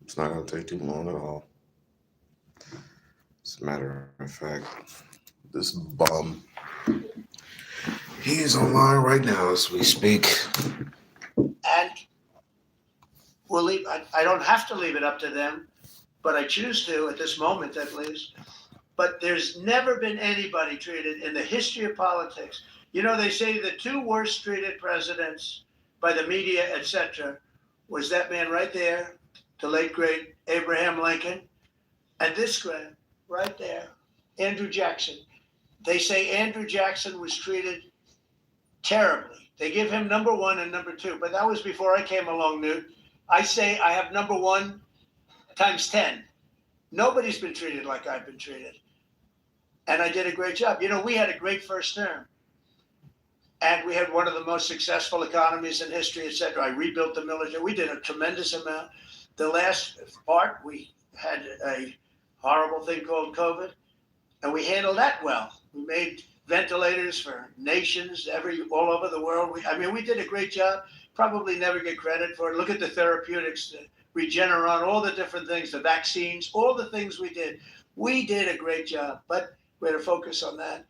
It's not going to take too long at all. As a matter of fact, this bum, he's online right now as we speak. And we'll leave. I don't have to leave it up to them, but I choose to at this moment at least. But there's never been anybody treated in the history of politics. You know, they say the two worst treated presidents by the media, etc., was that man right there, the late great Abraham Lincoln, and this guy right there, Andrew Jackson. They say Andrew Jackson was treated terribly. They give him number one and number two, but that was before I came along, Newt. I say I have number one times 10. Nobody's been treated like I've been treated. And I did a great job. You know, we had a great first term. And we had one of the most successful economies in history, et cetera. I rebuilt the military. We did a tremendous amount. The last part, we had a horrible thing called COVID, and we handled that well. We made ventilators for nations all over the world. We did a great job. Probably never get credit for it. Look at the therapeutics, the Regeneron, all the different things, the vaccines, all the things we did. We did a great job, but we had to focus on that.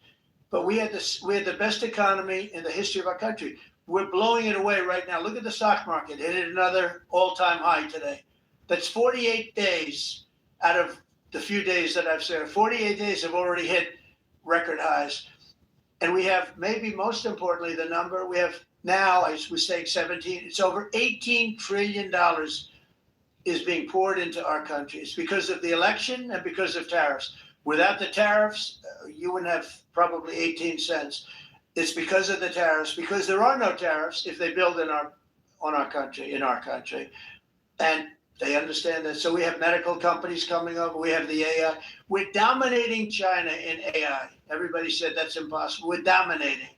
But we had the best economy in the history of our country. We're blowing it away right now. Look at the stock market. It hit another all-time high today. That's 48 days out of the few days that I've served. 48 days have already hit record highs. And we have, maybe most importantly, the number, we have now, as we say, 17, it's over $18 trillion is being poured into our country. It's because of the election and because of tariffs. Without the tariffs, you wouldn't have probably 18 cents. It's because of the tariffs, because there are no tariffs if they build in our country. And they understand that. So we have medical companies coming over. We have the AI. We're dominating China in AI. Everybody said that's impossible. We're dominating.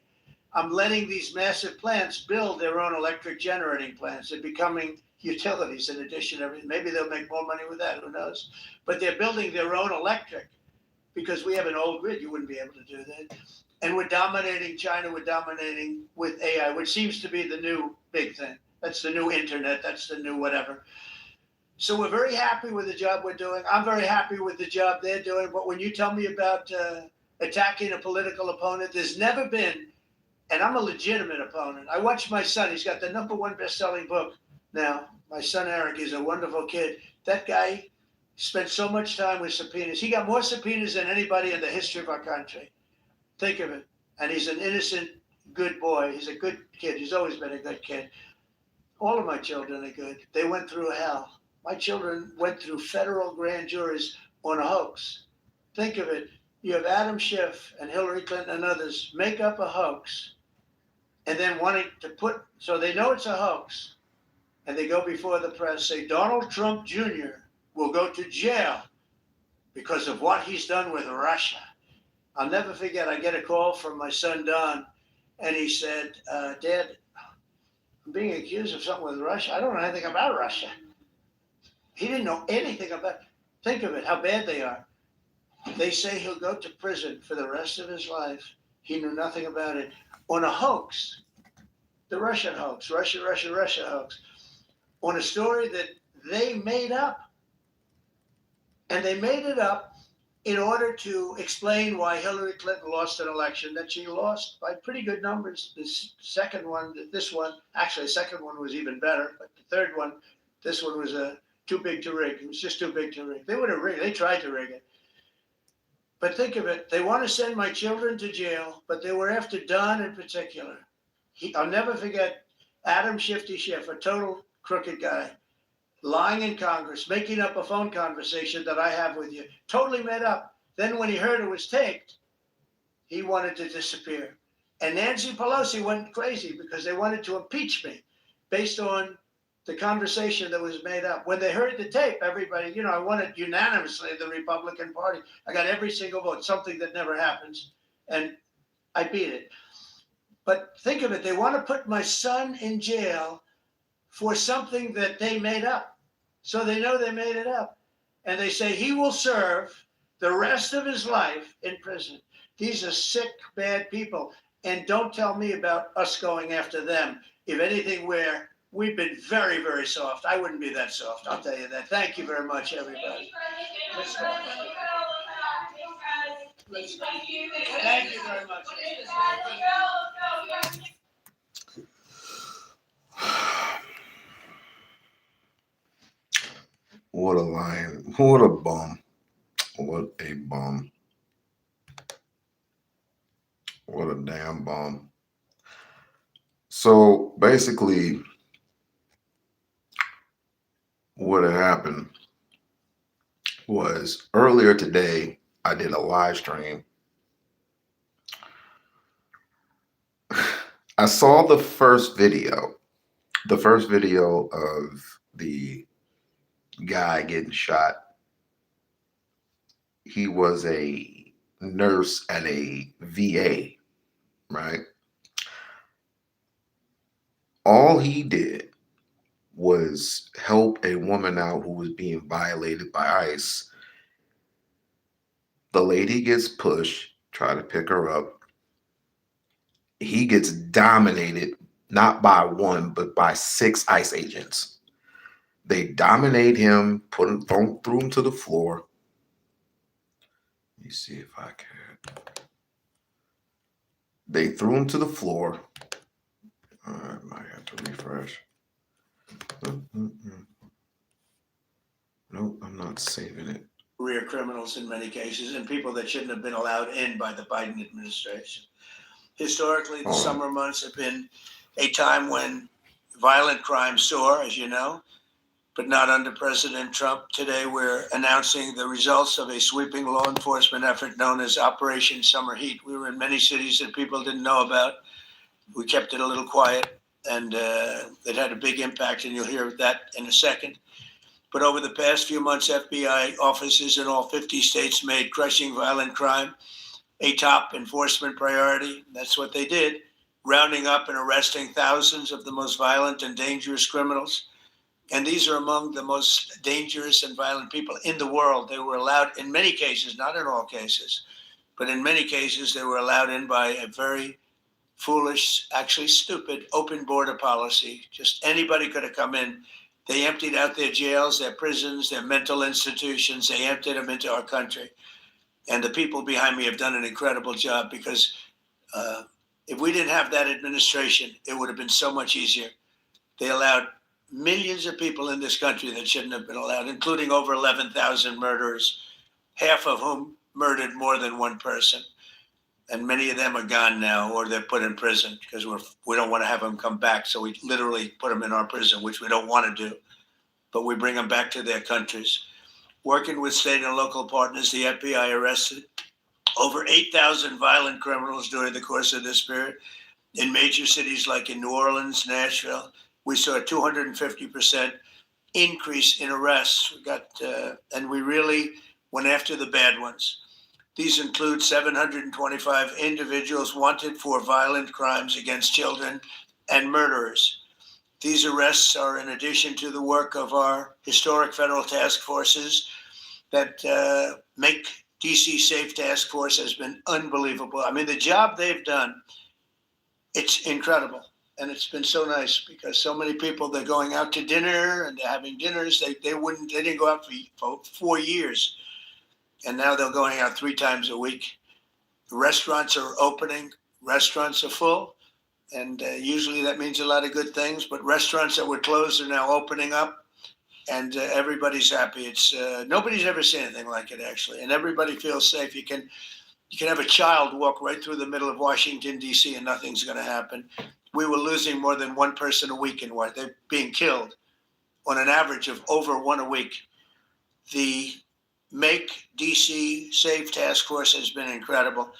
I'm letting these massive plants build their own electric generating plants. They're becoming utilities in addition to everything. Maybe they'll make more money with that. Who knows? But they're building their own electric because we have an old grid. You wouldn't be able to do that. And we're dominating China. We're dominating with AI, which seems to be the new big thing. That's the new internet. That's the new whatever. So we're very happy with the job we're doing. I'm very happy with the job they're doing. But when you tell me about attacking a political opponent, there's never been, and I'm a legitimate opponent. I watch my son. He's got the number one best-selling book now. My son, Eric, is a wonderful kid. That guy spent so much time with subpoenas. He got more subpoenas than anybody in the history of our country. Think of it. And he's an innocent, good boy. He's a good kid. He's always been a good kid. All of my children are good. They went through hell. My children went through federal grand juries on a hoax. Think of it. You have Adam Schiff and Hillary Clinton and others make up a hoax and then wanting to put, so they know it's a hoax, and they go before the press, say Donald Trump Jr. will go to jail because of what he's done with Russia. I'll never forget, I get a call from my son, Don, and he said, Dad, I'm being accused of something with Russia. I don't know anything about Russia. He didn't know anything about it. Think of it, how bad they are. They say he'll go to prison for the rest of his life. He knew nothing about it. On a hoax, the Russian hoax, Russia hoax, on a story that they made up. And they made it up in order to explain why Hillary Clinton lost an election that she lost by pretty good numbers. The second one was even better, but the third one, this one was too big to rig. It was just too big to rig. They would have rigged. They tried to rig it. But think of it. They want to send my children to jail, but they were after Don in particular. I'll never forget Adam Shifty Schiff, a total crooked guy, lying in Congress, making up a phone conversation that I have with you, totally made up. Then when he heard it was taped, he wanted to disappear. And Nancy Pelosi went crazy because they wanted to impeach me based on the conversation that was made up. When they heard the tape, everybody, I won it unanimously, the Republican Party. I got every single vote, something that never happens. And I beat it. But think of it, they want to put my son in jail for something that they made up. So they know they made it up. And they say he will serve the rest of his life in prison. These are sick, bad people. And don't tell me about us going after them. If anything, we're We've been very, very soft. I wouldn't be that soft, I'll tell you that. Thank you very much, everybody. Let's go. Let's go. Thank you very much. What a lion. What a bum. What a bum. What a damn bum. So basically, what had happened was earlier today, I did a live stream. I saw the first video of the guy getting shot. He was a nurse at a VA, right? All he did was help a woman out who was being violated by ICE. The lady gets pushed, try to pick her up. He gets dominated, not by one, but by 6 ICE agents. They dominate him, threw him to the floor. Let me see if I can. They threw him to the floor. I might have to refresh. Nope, I'm not saving it. Career criminals in many cases, and people that shouldn't have been allowed in by the Biden administration. Historically, the summer months have been a time when violent crime soar, as you know, but not under President Trump. Today, we're announcing the results of a sweeping law enforcement effort known as Operation Summer Heat. We were in many cities that people didn't know about. We kept it a little quiet, and it had a big impact, and you'll hear that in a second. But over the past few months, FBI offices in all 50 states made crushing violent crime a top enforcement priority. That's what they did, rounding up and arresting thousands of the most violent and dangerous criminals. And these are among the most dangerous and violent people in the world. They were allowed, in many cases, not in all cases, but in many cases, they were allowed in by a very foolish, actually stupid, open border policy. Just anybody could have come in. They emptied out their jails, their prisons, their mental institutions. They emptied them into our country. And the people behind me have done an incredible job, because if we didn't have that administration, it would have been so much easier. They allowed millions of people in this country that shouldn't have been allowed, including over 11,000 murderers, half of whom murdered more than one person. And many of them are gone now, or they're put in prison because we don't want to have them come back. So we literally put them in our prison, which we don't want to do, but we bring them back to their countries. Working with state and local partners, the FBI arrested over 8,000 violent criminals during the course of this period. In major cities like in New Orleans, Nashville, we saw a 250% increase in arrests. And we really went after the bad ones. These include 725 individuals wanted for violent crimes against children and murderers. These arrests are in addition to the work of our historic federal task forces that make DC Safe Task Force has been unbelievable. I mean, the job they've done, it's incredible. And it's been so nice, because so many people, they're going out to dinner and they're having dinners. They didn't go out for 4 years. And now they're going out 3 times a week. The restaurants are opening. Restaurants are full. And usually that means a lot of good things. But restaurants that were closed are now opening up. And everybody's happy. It's nobody's ever seen anything like it, actually. And everybody feels safe. You can have a child walk right through the middle of Washington, D.C., and nothing's going to happen. We were losing more than one person a week in what they're being killed on an average of over 1 a week. The Make DC Safe Task Force has been incredible.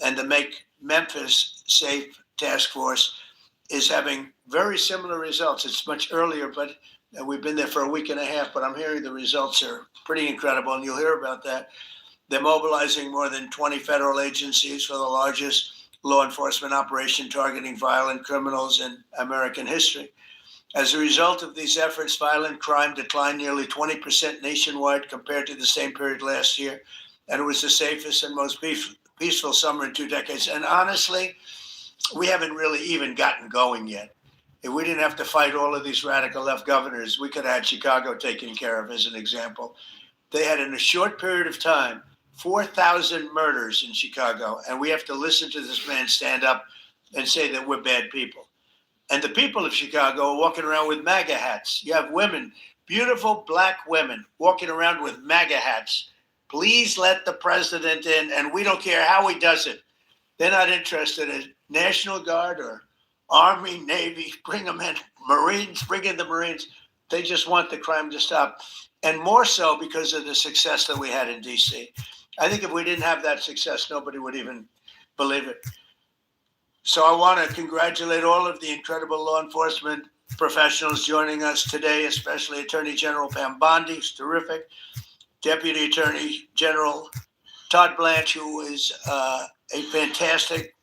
And the Make Memphis Safe Task Force is having very similar results. It's much earlier, but we've been there for a week and a half, but I'm hearing the results are pretty incredible, and you'll hear about that. They're mobilizing more than 20 federal agencies for the largest law enforcement operation targeting violent criminals in American history. As a result of these efforts, violent crime declined nearly 20% nationwide compared to the same period last year, and it was the safest and most peaceful summer in 2 decades. And honestly, we haven't really even gotten going yet. If we didn't have to fight all of these radical left governors, we could have had Chicago taken care of, as an example. They had, in a short period of time, 4,000 murders in Chicago, and we have to listen to this man stand up and say that we're bad people. And the people of Chicago are walking around with MAGA hats. You have women, beautiful black women, walking around with MAGA hats. Please let the president in, and we don't care how he does it. They're not interested in National Guard or Army, Navy, bring them in. Marines, bring in the Marines. They just want the crime to stop. And more so because of the success that we had in D.C. I think if we didn't have that success, nobody would even believe it. So I want to congratulate all of the incredible law enforcement professionals joining us today, especially Attorney General Pam Bondi, who's terrific. Deputy Attorney General Todd Blanche, who is a fantastic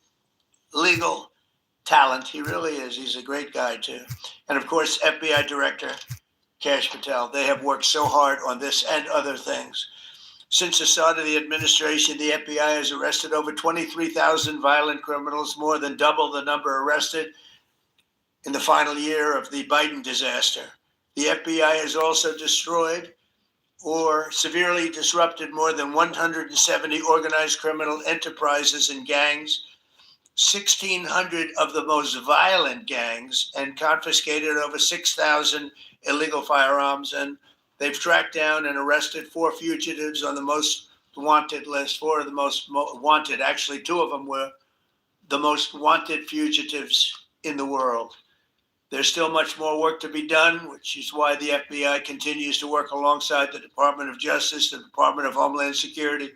legal talent. He really is. He's a great guy, too. And, of course, FBI Director Kash Patel. They have worked so hard on this and other things. Since the start of the administration, the FBI has arrested over 23,000 violent criminals, more than double the number arrested in the final year of the Biden disaster. The FBI has also destroyed or severely disrupted more than 170 organized criminal enterprises and gangs, 1,600 of the most violent gangs, and confiscated over 6,000 illegal firearms. And they've tracked down and arrested 4 fugitives on the most wanted list. 4 of the most wanted, actually 2 of them were the most wanted fugitives in the world. There's still much more work to be done, which is why the FBI continues to work alongside the Department of Justice, the Department of Homeland Security,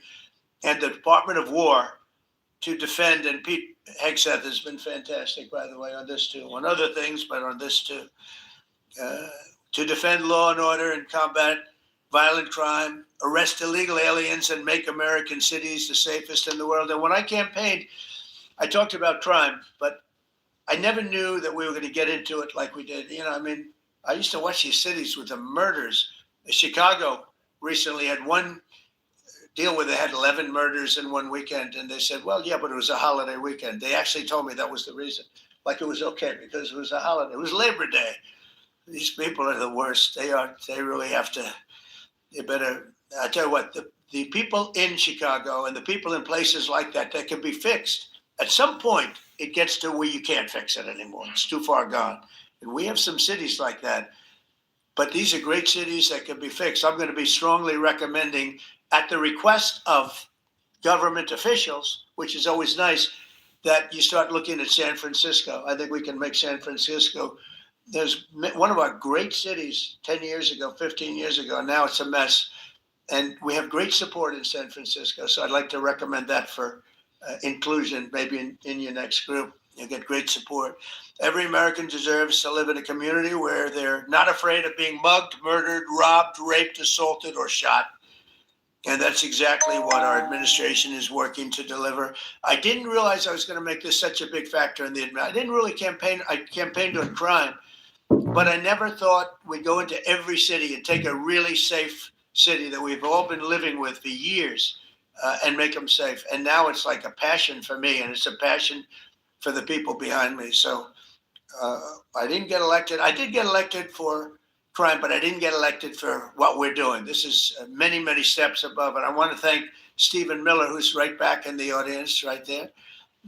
and the Department of War to defend. And Pete Hegseth has been fantastic, by the way, on this too, on other things, but on this too, to defend law and order and combat violent crime, arrest illegal aliens, and make American cities the safest in the world. And when I campaigned, I talked about crime, but I never knew that we were going to get into it like we did. You know, I mean, I used to watch these cities with the murders. Chicago recently had one deal where they had 11 murders in one weekend. And they said, well, yeah, but it was a holiday weekend. They actually told me that was the reason. Like it was okay because it was a holiday. It was Labor Day. These people are the worst. They really have to, they better, I tell you what, the people in Chicago and the people in places like that can be fixed. At some point, it gets to where you can't fix it anymore. It's too far gone. And we have some cities like that. But these are great cities that can be fixed. I'm going to be strongly recommending, at the request of government officials, which is always nice, that you start looking at San Francisco. I think we can make San Francisco. There's one of our great cities 10 years ago, 15 years ago, and now it's a mess. And we have great support in San Francisco. So I'd like to recommend that for inclusion, maybe in your next group. You get great support. Every American deserves to live in a community where they're not afraid of being mugged, murdered, robbed, raped, assaulted, or shot. And that's exactly what our administration is working to deliver. I didn't realize I was going to make this such a big factor in the administration. I didn't really campaign. I campaigned on crime, but I never thought we'd go into every city and take a really safe city that we've all been living with for years and make them safe. And now it's like a passion for me, and it's a passion for the people behind me. So I didn't get elected. I did get elected for crime, but I didn't get elected for what we're doing. This is many, many steps above. And I want to thank Stephen Miller, who's right back in the audience right there.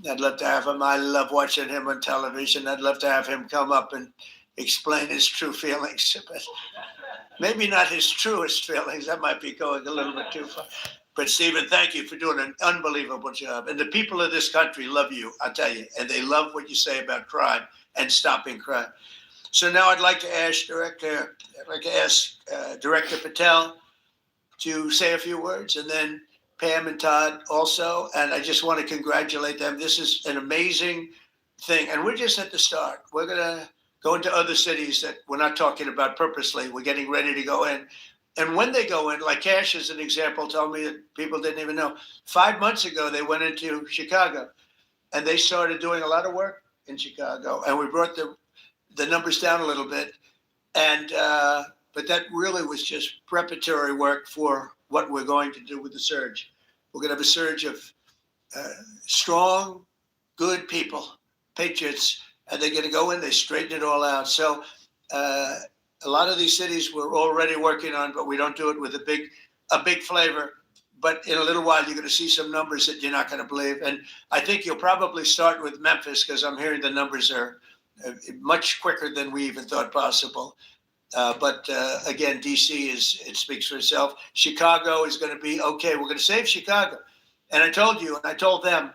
I'd love to have him. I love watching him on television. I'd love to have him come up and explain his true feelings. But maybe not his truest feelings. That might be going a little bit too far. But Stephen, thank you for doing an unbelievable job. And the people of this country love you, I'll tell you. And they love what you say about crime and stopping crime. So now I'd like to ask Director Patel to say a few words, and then Pam and Todd also. And I just want to congratulate them. This is an amazing thing. And we're just at the start. We're going to go into other cities that we're not talking about purposely. We're getting ready to go in. And when they go in, like Kash as an example, told me that people didn't even know. 5 months ago, they went into Chicago, and they started doing a lot of work in Chicago. And we brought the numbers down a little bit. And but that really was just preparatory work for what we're going to do with the surge. We're going to have a surge of strong, good people, patriots, and they're going to go in, they straighten it all out. So a lot of these cities we're already working on, but we don't do it with a big flavor. But in a little while, you're going to see some numbers that you're not going to believe. And I think you'll probably start with Memphis, because I'm hearing the numbers are much quicker than we even thought possible. But again, DC it speaks for itself. Chicago is going to be okay. We're going to save Chicago. And I told you, and I told them,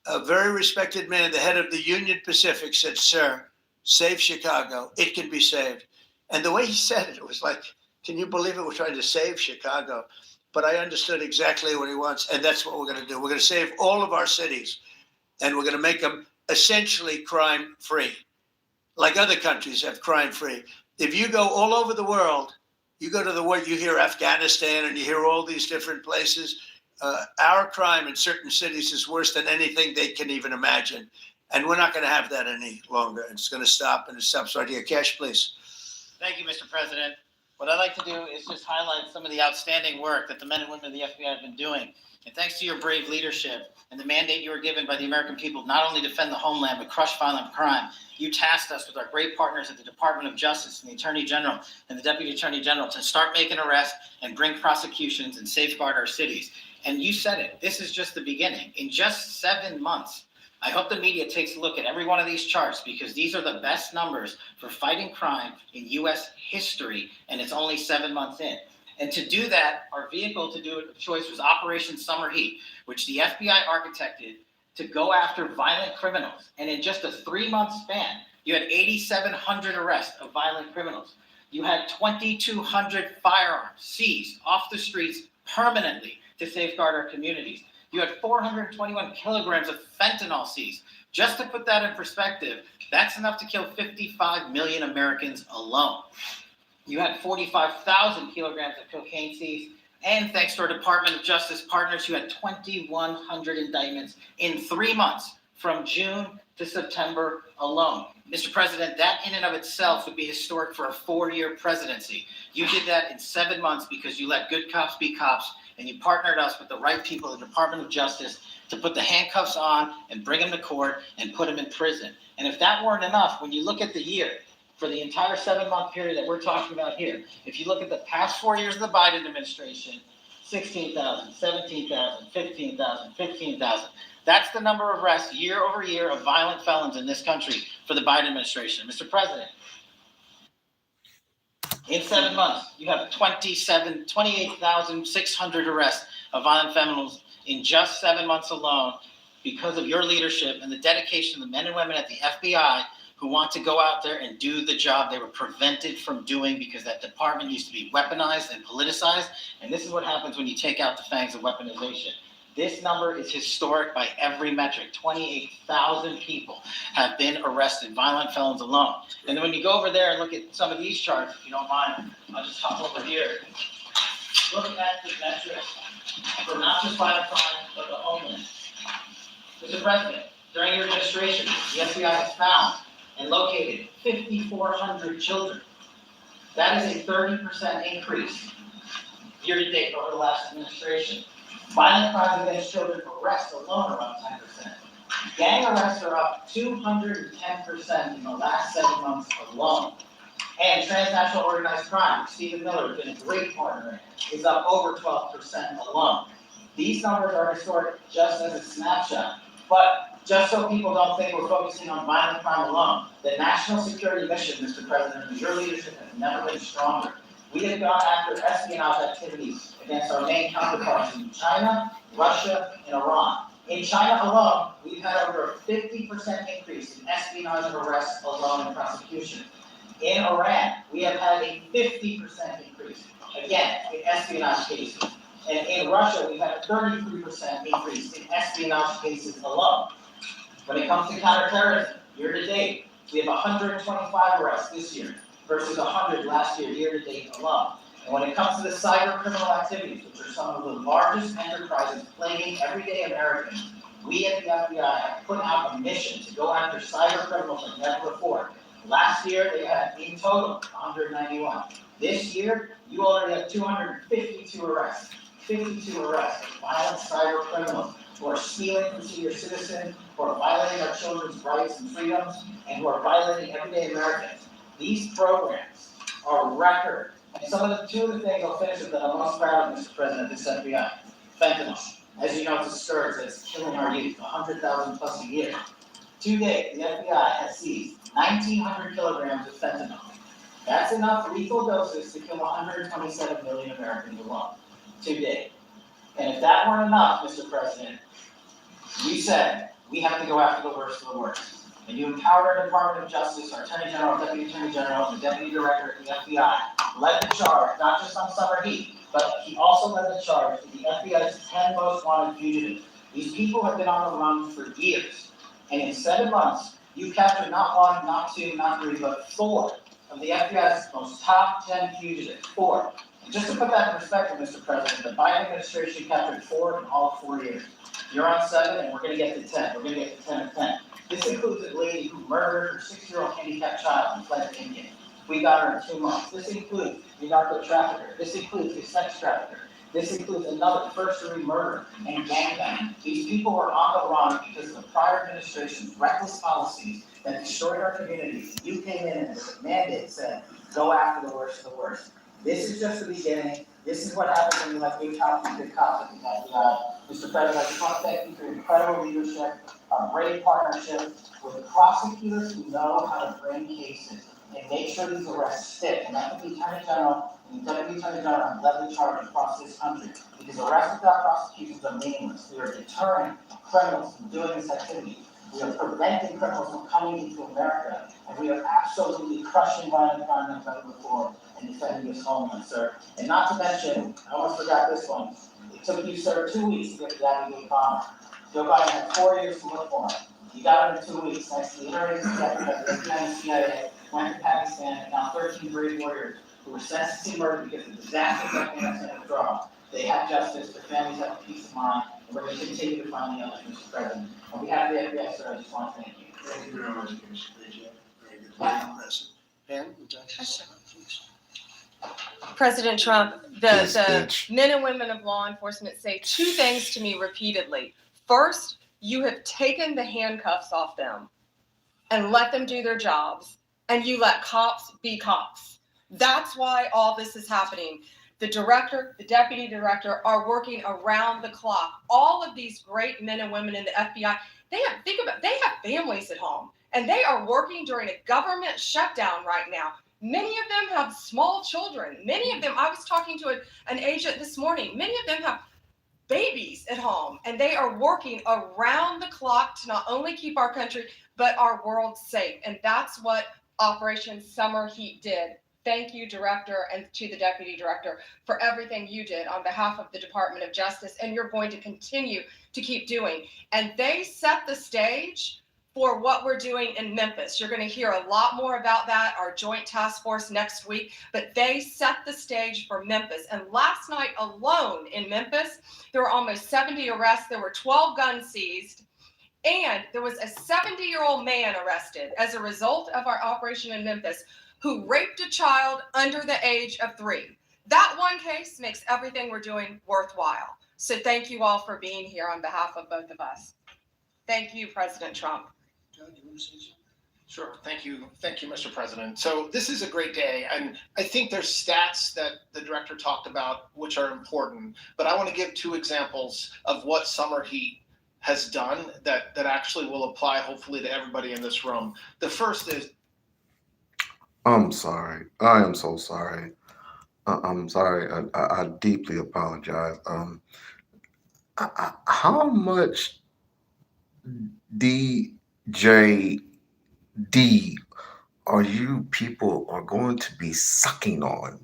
a very respected man, the head of the Union Pacific, said, "Sir, save Chicago. It can be saved." And the way he said it, it was like, can you believe it? We're trying to save Chicago. But I understood exactly what he wants. And that's what we're going to do. We're going to save all of our cities, and we're going to make them essentially crime free, like other countries have crime free. If you go all over the world, you go to the world, you hear Afghanistan and you hear all these different places. Our crime in certain cities is worse than anything they can even imagine. And we're not going to have that any longer. It's going to stop, and it stops right here. Cash, please. Thank you, Mr. President. What I'd like to do is just highlight some of the outstanding work that the men and women of the FBI have been doing. And thanks to your brave leadership and the mandate you were given by the American people, not only defend the homeland, but crush violent crime, you tasked us with our great partners at the Department of Justice and the Attorney General and the Deputy Attorney General to start making arrests and bring prosecutions and safeguard our cities. And you said it, this is just the beginning. In just 7 months, I hope the media takes a look at every one of these charts, because these are the best numbers for fighting crime in U.S. history, and it's only 7 months in. And to do that, our vehicle to do it of choice was Operation Summer Heat, which the FBI architected to go after violent criminals. And in just a 3-month span, you had 8,700 arrests of violent criminals. You had 2,200 firearms seized off the streets permanently to safeguard our communities. You had 421 kilograms of fentanyl seized. Just to put that in perspective, that's enough to kill 55 million Americans alone. You had 45,000 kilograms of cocaine seized. And thanks to our Department of Justice partners, you had 2,100 indictments in 3 months, from June to September alone. Mr. President, that in and of itself would be historic for a 4-year presidency. You did that in 7 months because you let good cops be cops, and you partnered us with the right people in the Department of Justice to put the handcuffs on and bring them to court and put them in prison. And if that weren't enough, when you look at the year, for the entire 7-month period that we're talking about here, if you look at the past 4 years of the Biden administration, 16,000, 17,000, 15,000, 15,000. That's the number of arrests year over year of violent felons in this country for the Biden administration. Mr. President, in 7 months, you have 28,600 arrests of violent felons in just 7 months alone, because of your leadership and the dedication of the men and women at the FBI who want to go out there and do the job they were prevented from doing, because that department used to be weaponized and politicized. And this is what happens when you take out the fangs of weaponization. This number is historic by every metric. 28,000 people have been arrested, violent felons alone. And then when you go over there and look at some of these charts, if you don't mind, I'll just hop over here. Look at the metrics for not just violent crime, but the homeland. Mr. President, during your administration, the FBI has found and located 5,400 children. That is a 30% increase year to date over the last administration. Violent crimes against children for arrests alone are up 10%. Gang arrests are up 210% in the last 7 months alone. And transnational organized crime, Stephen Miller has been a great partner, is up over 12% alone. These numbers are historic just as a snapshot. But just so people don't think we're focusing on violent crime alone, the national security mission, Mr. President, and your leadership has never been stronger. We have gone after espionage activities against our main counterparts in China, Russia, and Iran. In China alone, we've had over a 50% increase in espionage arrests alone in prosecution. In Iran, we have had a 50% increase, again, in espionage cases. And in Russia, we've had a 33% increase in espionage cases alone. When it comes to counterterrorism, year to date, we have 125 arrests this year versus 100 last year, year to date alone. And when it comes to the cyber criminal activities, which are some of the largest enterprises plaguing everyday Americans, we at the FBI have put out a mission to go after cyber criminals like never before. Last year, they had, in total, 191. This year, you already have 252 arrests. 52 arrests of violent cyber criminals. who are stealing from senior citizens, who are violating our children's rights and freedoms, and who are violating everyday Americans. These programs are record. And two of the things I'll finish with that I'm most proud of, Mr. President, this FBI. Fentanyl. As you know, it's a scourge that's killing our youth, 100,000 plus a year. To date, the FBI has seized 1,900 kilograms of fentanyl. That's enough lethal doses to kill 127 million Americans alone. To date. And if that weren't enough, Mr. President, you said we have to go after the worst of the worst. And you empowered our Department of Justice, our Attorney General, Deputy Attorney General, and the Deputy Director at the FBI, led the charge, not just on summer heat, but he also led the charge to the FBI's 10 most wanted fugitives. These people have been on the run for years. And in 7 months, you captured not 1, not 2, not 3, but 4 of the FBI's most top 10 fugitives. 4. And just to put that in perspective, Mr. President, the Biden administration captured 4 in all 4 years. You're on 7, and we're going to get to 10. We're going to get to 10 of 10. This includes a lady who murdered her 6-year-old handicapped child and fled to India. We got her in 2 months. This includes a narco trafficker. This includes a sex trafficker. This includes another first-degree murder and gangbang. These people were on the run because of the prior administration's reckless policies that destroyed our communities. You came in and the mandate said, go after the worst of the worst. This is just the beginning. This is what happens when you let good cops be good cops at the FBI. Mr. President, I just want to thank you for your incredible leadership, our great partnership with prosecutors who know how to bring cases and make sure these arrests stick. And that's what the Attorney General and the Deputy Attorney General have led the charge across this country. Because arrests without prosecutions are meaningless. We are deterring criminals from doing this activity. We are preventing criminals from coming into America. And we are absolutely crushing violent crime and federal reform and defending this homeland, sir. And not to mention, I almost forgot this one. It took you, sir, 2 weeks to get the Abigail Palmer. Joe Biden had 4 years to look for him. You got him in 2 weeks, thanks to the interagency effort of the FBI and CIA, went to Pakistan, and now 13 brave warriors who were sentenced to murder because of disasters like Afghanistan and withdrawal. They have justice, their families have peace of mind, and we're going to continue to find the others, Mr. President. On behalf of the FBI, sir, I just want to thank you. Thank you very much, Commissioner. Very good. Madam President. Pam, would you like to say something, please? President Trump, Yes, the bitch. men and women of law enforcement say 2 things to me repeatedly. First, you have taken the handcuffs off them and let them do their jobs, and you let cops be cops. That's why all this is happening. The director, the deputy director are working around the clock. All of these great men and women in the FBI, they have families at home, and they are working during a government shutdown right now. Many of them have small children. Many of them, I was talking to an agent this morning, many of them have babies at home, and they are working around the clock to not only keep our country, but our world safe. And that's what Operation Summer Heat did. Thank you, Director, and to the Deputy Director for everything you did on behalf of the Department of Justice, and you're going to continue to keep doing. And they set the stage for what we're doing in Memphis. You're going to hear a lot more about that, our joint task force next week, but they set the stage for Memphis. And last night alone in Memphis, there were almost 70 arrests. There were 12 guns seized, and there was a 70-year-old man arrested as a result of our operation in Memphis who raped a child under the age of 3. That one case makes everything we're doing worthwhile. So thank you all for being here on behalf of both of us. Thank you, President Trump. John, do you want to say something? Sure. Thank you, Mr. President. So this is a great day, and I think there's stats that the director talked about which are important, but I want to give 2 examples of what Summer Heat has done that actually will apply hopefully to everybody in this room. The first is I'm sorry. I am so sorry. I'm sorry. I deeply apologize. How much DJD are you people are going to be sucking on?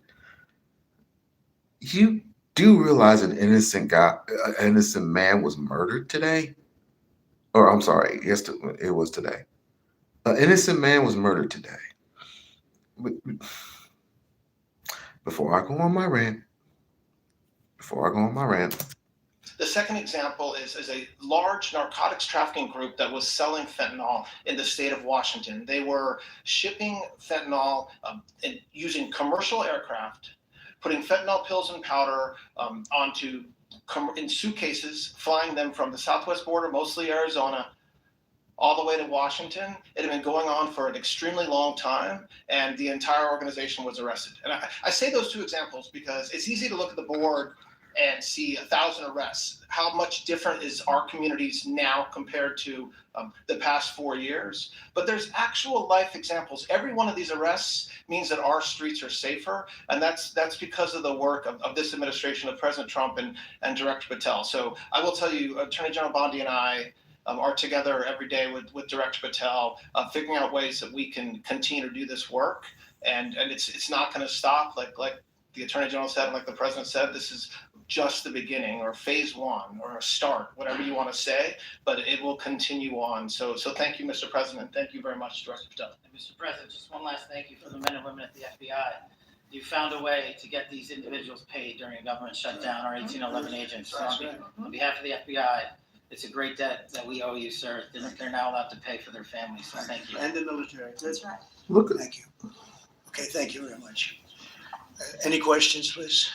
You do realize an innocent man was murdered today? Or I'm sorry, yes, it was today. An innocent man was murdered today. Before I go on my rant, the second example is a large narcotics trafficking group that was selling fentanyl in the state of Washington. They were shipping fentanyl and using commercial aircraft, putting fentanyl pills and powder onto in suitcases, flying them from the southwest border, mostly Arizona, all the way to Washington. It had been going on for an extremely long time, and the entire organization was arrested. And I say those two examples because it's easy to look at the board and see 1,000 arrests. How much different is our communities now compared to the past 4 years? But there's actual life examples. Every one of these arrests means that our streets are safer, and that's because of the work of this administration, of President Trump and Director Patel. So I will tell you, Attorney General Bondi and I are together every day with Director Patel, figuring out ways that we can continue to do this work, and it's not going to stop. Like the Attorney General said, and like the President said, this is just the beginning, or phase one, or a start, whatever you want to say, but it will continue on. So thank you, Mr. President. Thank you very much, Director Patel. And Mr. President, just one last thank you for the men and women at the FBI. You found a way to get these individuals paid during a government shutdown, our 1811 agents. So on behalf of the FBI, it's a great debt that we owe you, sir. They're now allowed to pay for their families, so thank you. And the military. That's right. Look at Thank you. Okay, thank you very much. Any questions, please?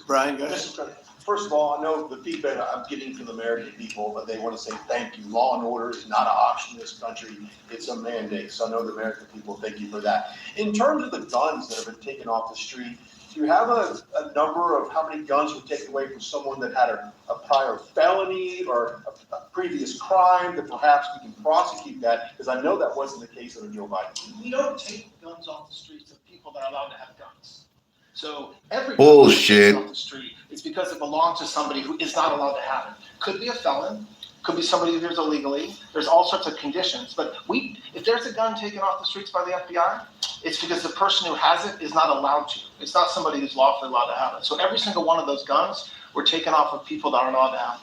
Brian, go ahead. Mr. President, first of all, I know the feedback I'm getting from the American people, but they want to say thank you. Law and order is not an option in this country. It's a mandate. So I know the American people thank you for that. In terms of the guns that have been taken off the street, do you have a number of how many guns were taken away from someone that had a prior felony or a previous crime, that perhaps we can prosecute that? Because I know that wasn't the case under Joe Biden. We don't take guns off the streets of people that are allowed to have guns. So every Bullshit. gun off the street is because it belongs to somebody who is not allowed to have it. Could be a felon, could be somebody who lives illegally. There's all sorts of conditions. But if there's a gun taken off the streets by the FBI, it's because the person who has it is not allowed to. It's not somebody who's lawfully allowed to have it. So every single one of those guns were taken off of people that aren't allowed to have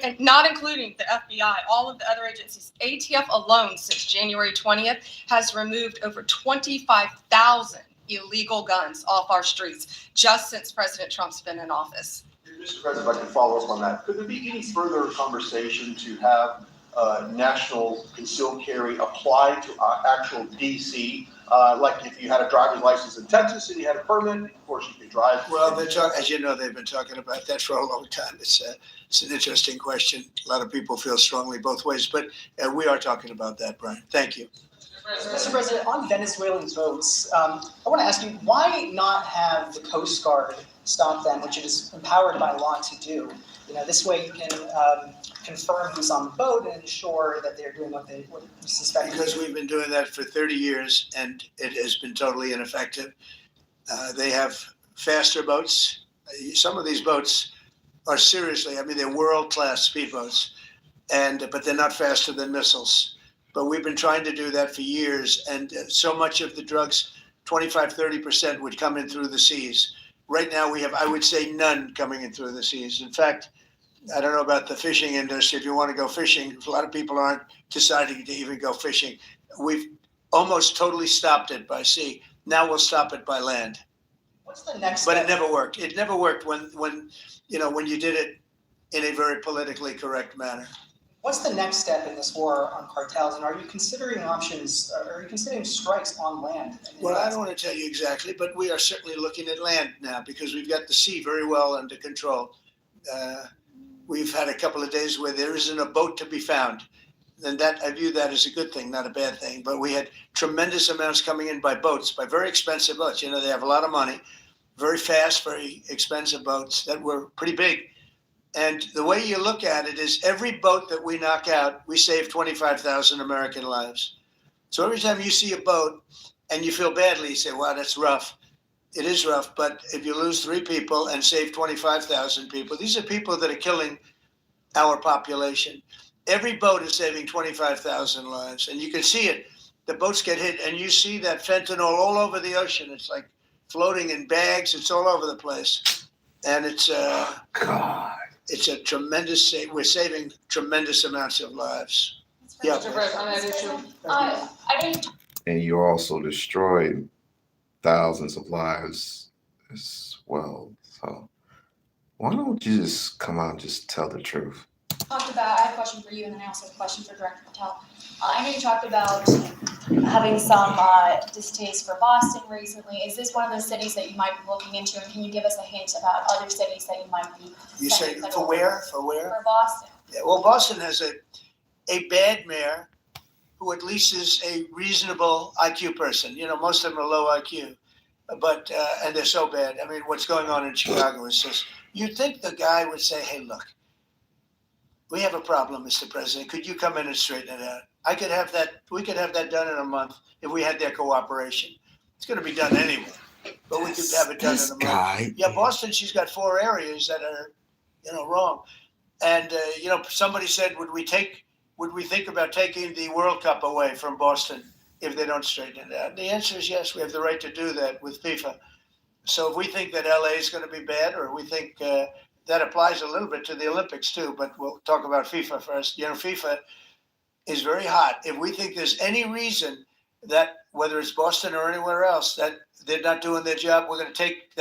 it. And not including the FBI, all of the other agencies. ATF alone since January 20th has removed over 25,000 illegal guns off our streets just since President Trump's been in office. Mr. President, if I can follow up on that, could there be any further conversation to have national concealed carry applied to actual DC? Like if you had a driver's license in Texas and you had a permit, of course you could drive. Well, as you know, they've been talking about that for a long time. It's an interesting question. A lot of people feel strongly both ways, but we are talking about that, Brian. Thank you. Mr. President, on Venezuelan votes, I want to ask you, why not have the Coast Guard stop them, which it is empowered by law to do? You know, this way you can confirm who's on the boat and ensure that they're doing what you suspect. Because we've been doing that for 30 years and it has been totally ineffective. They have faster boats. Some of these boats are seriously, I mean, they're world-class speedboats, but they're not faster than missiles. But we've been trying to do that for years, and so much of the drugs, 25-30%, would come in through the seas. Right now we have, I would say, none coming in through the seas. In fact, I don't know about the fishing industry. If you want to go fishing, a lot of people aren't deciding to even go fishing. We've almost totally stopped it by sea. Now we'll stop it by land. What's the next But step? it never worked. It never worked when you did it in a very politically correct manner. What's the next step in this war on cartels, and are you considering options? Are you considering strikes on land? Well, I don't want to tell you exactly, but we are certainly looking at land now because we've got the sea very well under control. We've had a couple of days where there isn't a boat to be found. And that, I view that as a good thing, not a bad thing. But we had tremendous amounts coming in by boats, by very expensive boats. You know, they have a lot of money, very fast, very expensive boats that were pretty big. And the way you look at it is every boat that we knock out, we save 25,000 American lives. So every time you see a boat and you feel badly, you say, wow, that's rough. It is rough, but if you lose 3 people and save 25,000 people, these are people that are killing our population. Every boat is saving 25,000 lives, and you can see it. The boats get hit, and you see that fentanyl all over the ocean. It's like floating in bags. It's all over the place, and it's God. It's a tremendous. We're saving tremendous amounts of lives. Yeah. Mr. President, on that issue, I didn't. And you also destroyed thousands of lives as well. So why don't you just come out and just tell the truth? talked about, I have a question for you, and then I also have a question for Director Patel. I know you talked about having some distaste for Boston recently. Is this one of those cities that you might be looking into, and can you give us a hint about other cities that you might be? You say for where? For where? For Boston. Yeah, well, Boston has a bad mayor who at least is a reasonable IQ person. You know, most of them are low IQ, but and they're so bad. I mean, what's going on in Chicago is just, you'd think the guy would say, hey, look, we have a problem, Mr. President. Could you come in and straighten it out? We could have that done in a month if we had their cooperation. It's going to be done anyway, but we could have it done in a month. Guy. Yeah, Boston, she's got 4 areas that are, wrong. And, somebody said, would we think about taking the World Cup away from Boston if they don't straighten it out? The answer is yes. We have the right to do that with FIFA. So if we think that LA is going to be bad, or we think that applies a little bit to the Olympics too, but we'll talk about FIFA first. FIFA is very hot. If we think there's any reason that, whether it's Boston or anywhere else, that they're not doing their job, we're going to take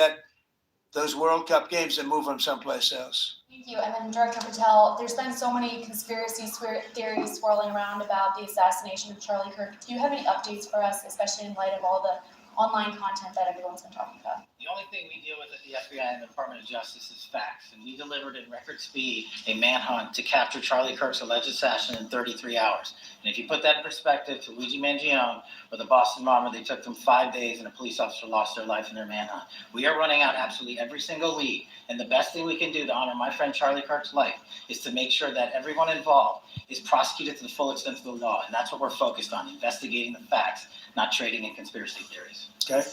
those World Cup games and move them someplace else. Thank you. And then Director Patel, there's been so many conspiracy theories swirling around about the assassination of Charlie Kirk. Do you have any updates for us, especially in light of all the online content that everyone's been talking about? The only thing we deal with at the FBI and the Department of Justice is facts, and we delivered in record speed a manhunt to capture Charlie Kirk's alleged assassin in 33 hours. And if you put that in perspective to Luigi Mangione or the Boston bomber, they took them 5 days and a police officer lost their life in their manhunt. We are running out absolutely every single lead, and the best thing we can do to honor my friend Charlie Kirk's life is to make sure that everyone involved is prosecuted to the full extent of the law, and that's what we're focused on, investigating the facts, not trading in conspiracy theories. Okay.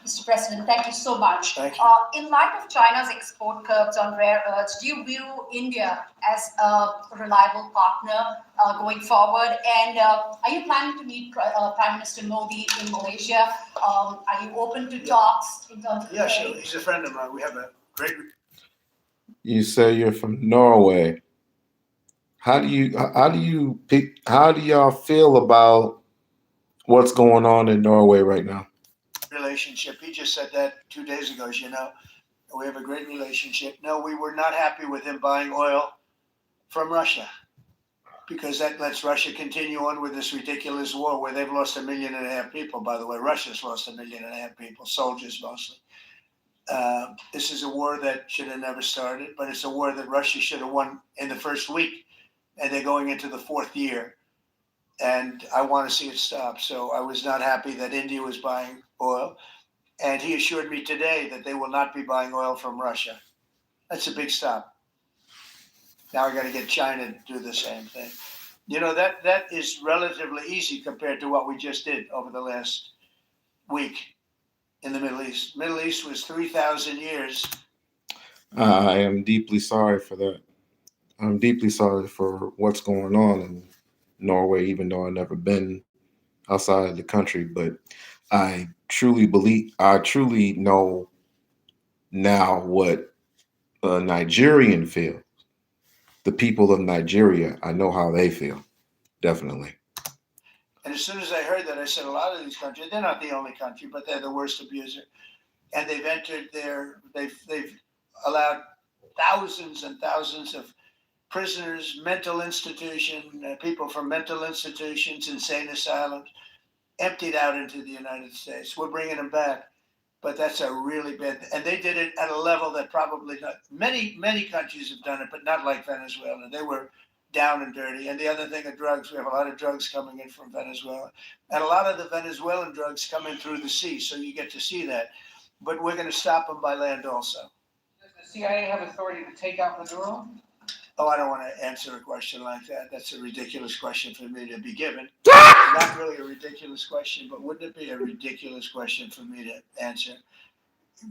Mr. President, thank you so much. Thank you. In light of China's export curbs on rare earths, do you view India as a reliable partner going forward? And are you planning to meet Prime Minister Modi in Malaysia? Are you open to talks in terms of Yeah, sure. He's a friend of mine. We have a great. You say you're from Norway. How do y'all feel about what's going on in Norway right now? Relationship. He just said that 2 days ago, as you know. We have a great relationship. No, we were not happy with him buying oil from Russia, because that lets Russia continue on with this ridiculous war where they've lost 1.5 million people. By the way, Russia's lost 1.5 million people, soldiers mostly. This is a war that should have never started, but it's a war that Russia should have won in the first week, and they're going into the 4th year. And I want to see it stop. So I was not happy that India was buying oil. And he assured me today that they will not be buying oil from Russia. That's a big stop. Now I got to get China to do the same thing. That is relatively easy compared to what we just did over the last week in the Middle East. Middle East was 3,000 years. I am deeply sorry for that. I'm deeply sorry for what's going on in Norway, even though I've never been outside of the country. But I truly know now what a Nigerian feels. The people of Nigeria, I know how they feel, definitely. And as soon as I heard that, I said, a lot of these countries, they're not the only country, but they're the worst abuser. And they've allowed thousands and thousands of prisoners, mental institution, people from mental institutions, insane asylums, emptied out into the United States. We're bringing them back, but that's a really bad, and they did it at a level that probably not, many countries have done it, but not like Venezuela. They were down and dirty. And the other thing of drugs, we have a lot of drugs coming in from Venezuela, and a lot of the Venezuelan drugs come in through the sea, so you get to see that. But we're going to stop them by land also. Does the CIA have authority to take out Maduro? Oh, I don't want to answer a question like that. That's a ridiculous question for me to be given. Not really a ridiculous question, but wouldn't it be a ridiculous question for me to answer?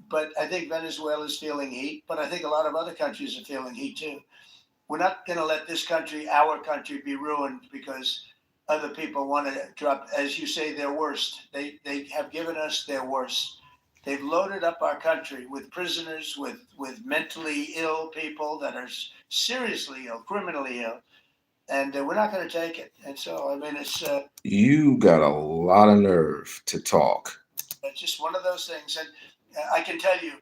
But I think Venezuela is feeling heat, but I think a lot of other countries are feeling heat too. We're not going to let this country, our country, be ruined because other people want to drop, as you say, their worst. They have given us their worst. They've loaded up our country with prisoners, with mentally ill people that are seriously ill, criminally ill, and we're not going to take it. And so, I mean, it's You got a lot of nerve to talk. It's just one of those things. And I can tell you,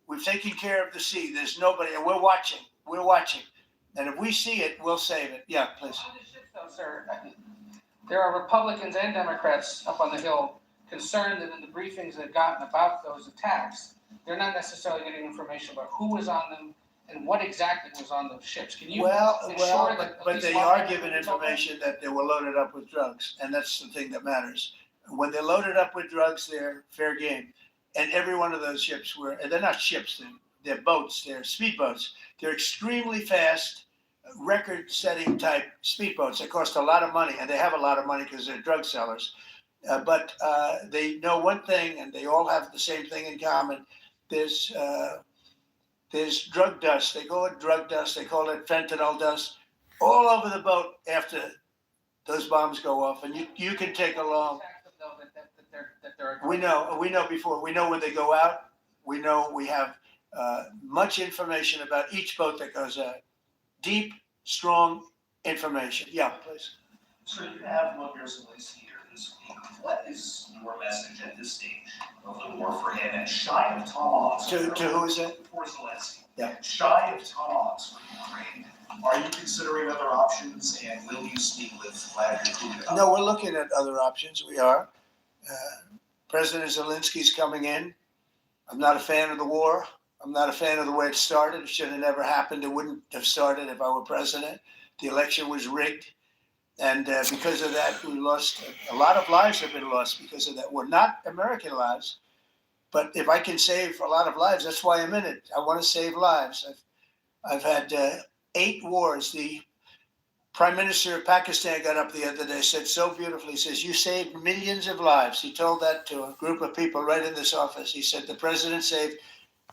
we've taken care of the sea. There's nobody, and we're watching. And if we see it, we'll save it. Yeah, please. On the ships though, sir, there are Republicans and Democrats up on the Hill concerned that in the briefings they've gotten about those attacks, they're not necessarily getting information about who was on them and what exactly was on those ships. Can you ensure that? But they are given information that they were loaded up with drugs, and that's the thing that matters. When they're loaded up with drugs, they're fair game. And every one of those ships were, and they're not ships, they're boats, they're speedboats. They're extremely fast, record-setting type speedboats. They cost a lot of money, and they have a lot of money because they're drug sellers. But they know one thing, and they all have the same thing in common. There's drug dust. They call it drug dust. They call it fentanyl dust all over the boat after those bombs go off. And you can take along. We know before. We know when they go out. We know we have much information about each boat that goes out. Deep, strong information. Yeah, please. So you have Volodymyr Zelensky here this week. What is your message at this stage of the war for him? And shy of tomahawks. To who is it? For Zelensky. Yeah. Shy of tomahawks for Ukraine. Are you considering other options, and will you speak with Vladimir Putin? No, we're looking at other options. We are. President Zelensky's coming in. I'm not a fan of the war. I'm not a fan of the way it started. It should have never happened. It wouldn't have started if I were president. The election was rigged. And because of that, we lost a lot of lives have been lost because of that. We're not American lives. But if I can save a lot of lives, that's why I'm in it. I want to save lives. I've had 8 wars. The Prime Minister of Pakistan got up the other day, said so beautifully, he says, you saved millions of lives. He told that to a group of people right in this office. He said, the president saved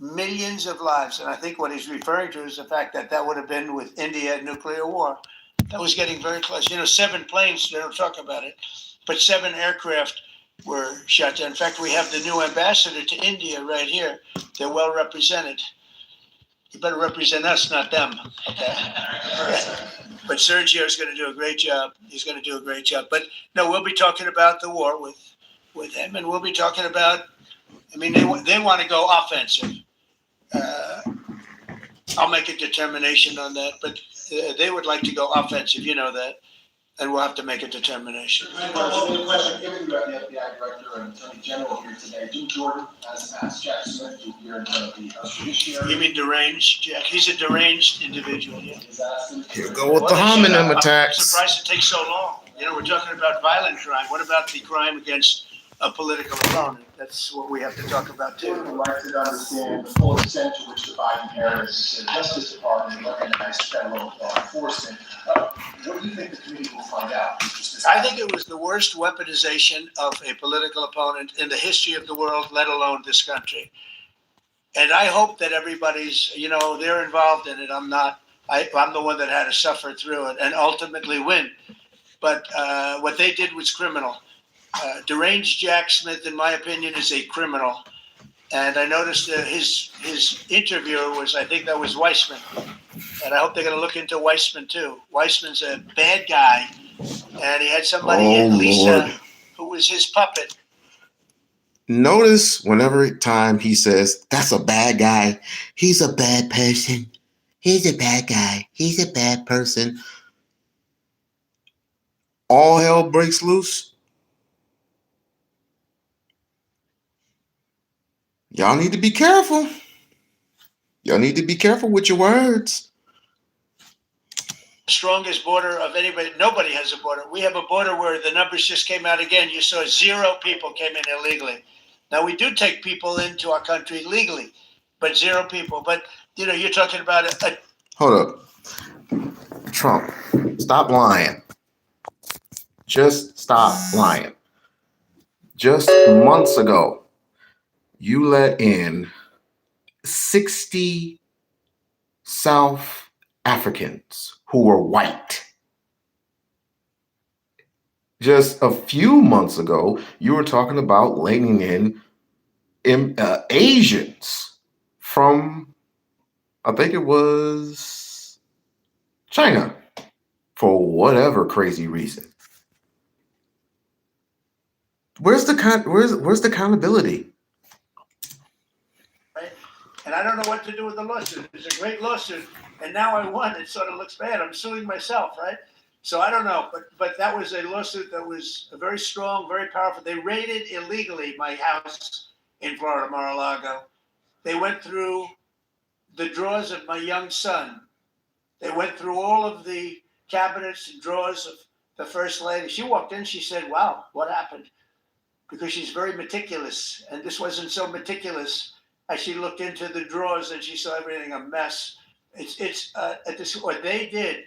millions of lives. And I think what he's referring to is the fact that that would have been with India nuclear war. That was getting very close. 7 planes, they don't talk about it, but 7 aircraft were shot down. In fact, we have the new ambassador to India right here. They're well represented. You better represent us, not them. Okay. But Sergio's going to do a great job. He's going to do a great job. But no, we'll be talking about the war with him, and we'll be talking about. I mean, they want to go offensive. I'll make a determination on that, but they would like to go offensive. You know that, and we'll have to make a determination. Question, given you have the FBI director and attorney general here today, Jim Jordan has asked Jack Smith to appear in front of the judiciary. You mean deranged, Jack? He's a deranged individual. Yeah. Here go with the hominem attacks. I'm surprised it takes so long. We're talking about violent crime. What about the crime against a political opponent? That's what we have to talk about too. Jordan would like to understand the full extent to which the Biden-Harris Justice Department recognized federal enforcement. What do you think the committee will find out? I think it was the worst weaponization of a political opponent in the history of the world, let alone this country. And I hope that everybody's, they're involved in it. I'm not. I'm the one that had to suffer through it and ultimately win. But what they did was criminal. Deranged Jack Smith, in my opinion, is a criminal. And I noticed that his interviewer was, I think that was Weissman. And I hope they're going to look into Weissman too. Weissman's a bad guy. And he had somebody in Lisa who was his puppet. Notice whenever time he says, that's a bad guy. He's a bad person. He's a bad guy. He's a bad person. All hell breaks loose. Y'all need to be careful. Y'all need to be careful with your words. Strongest border of anybody. Nobody has a border. We have a border where the numbers just came out again. You saw 0 people came in illegally. Now, we do take people into our country legally, but 0 people. But, you're talking about Hold up. Trump, stop lying. Just stop lying. Just months ago, you let in 60 South Africans who were white. Just a few months ago, you were talking about letting in Asians from, I think it was China, for whatever crazy reason. Where's the accountability? Right? And I don't know what to do with the lawsuit. It's a great lawsuit, and now I won. It sort of looks bad. I'm suing myself, right? So I don't know, but that was a lawsuit that was very strong, very powerful. They raided illegally my house in Florida, Mar-a-Lago. They went through the drawers of my young son. They went through all of the cabinets and drawers of the first lady. She walked in, she said, "Wow, what happened?" Because she's very meticulous, and this wasn't so meticulous. As she looked into the drawers and she saw everything a mess. It's what they did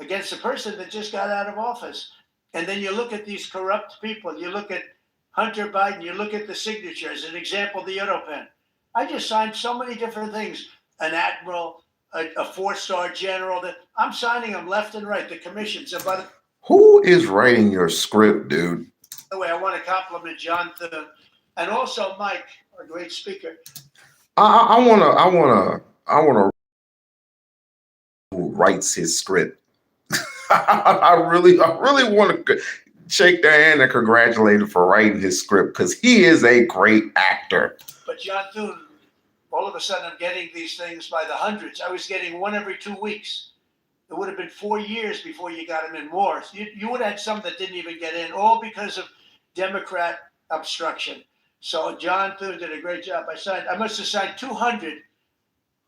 against a person that just got out of office. And then you look at these corrupt people. You look at Hunter Biden. You look at the signatures. An example, the Europen. I just signed so many different things. An admiral, a four-star general. That I'm signing them left and right. The commissions. And by Who is writing your script, dude? the way, I want to compliment John Thune and also Mike, our great speaker. I wanna who writes his script. I really want to shake their hand and congratulate him for writing his script because he is a great actor. But John Thune, all of a sudden I'm getting these things by the hundreds. I was getting one every 2 weeks. It would have been 4 years before you got them in more. You would have had some that didn't even get in, all because of Democrat obstruction. So John Thune did a great job. I must have signed 200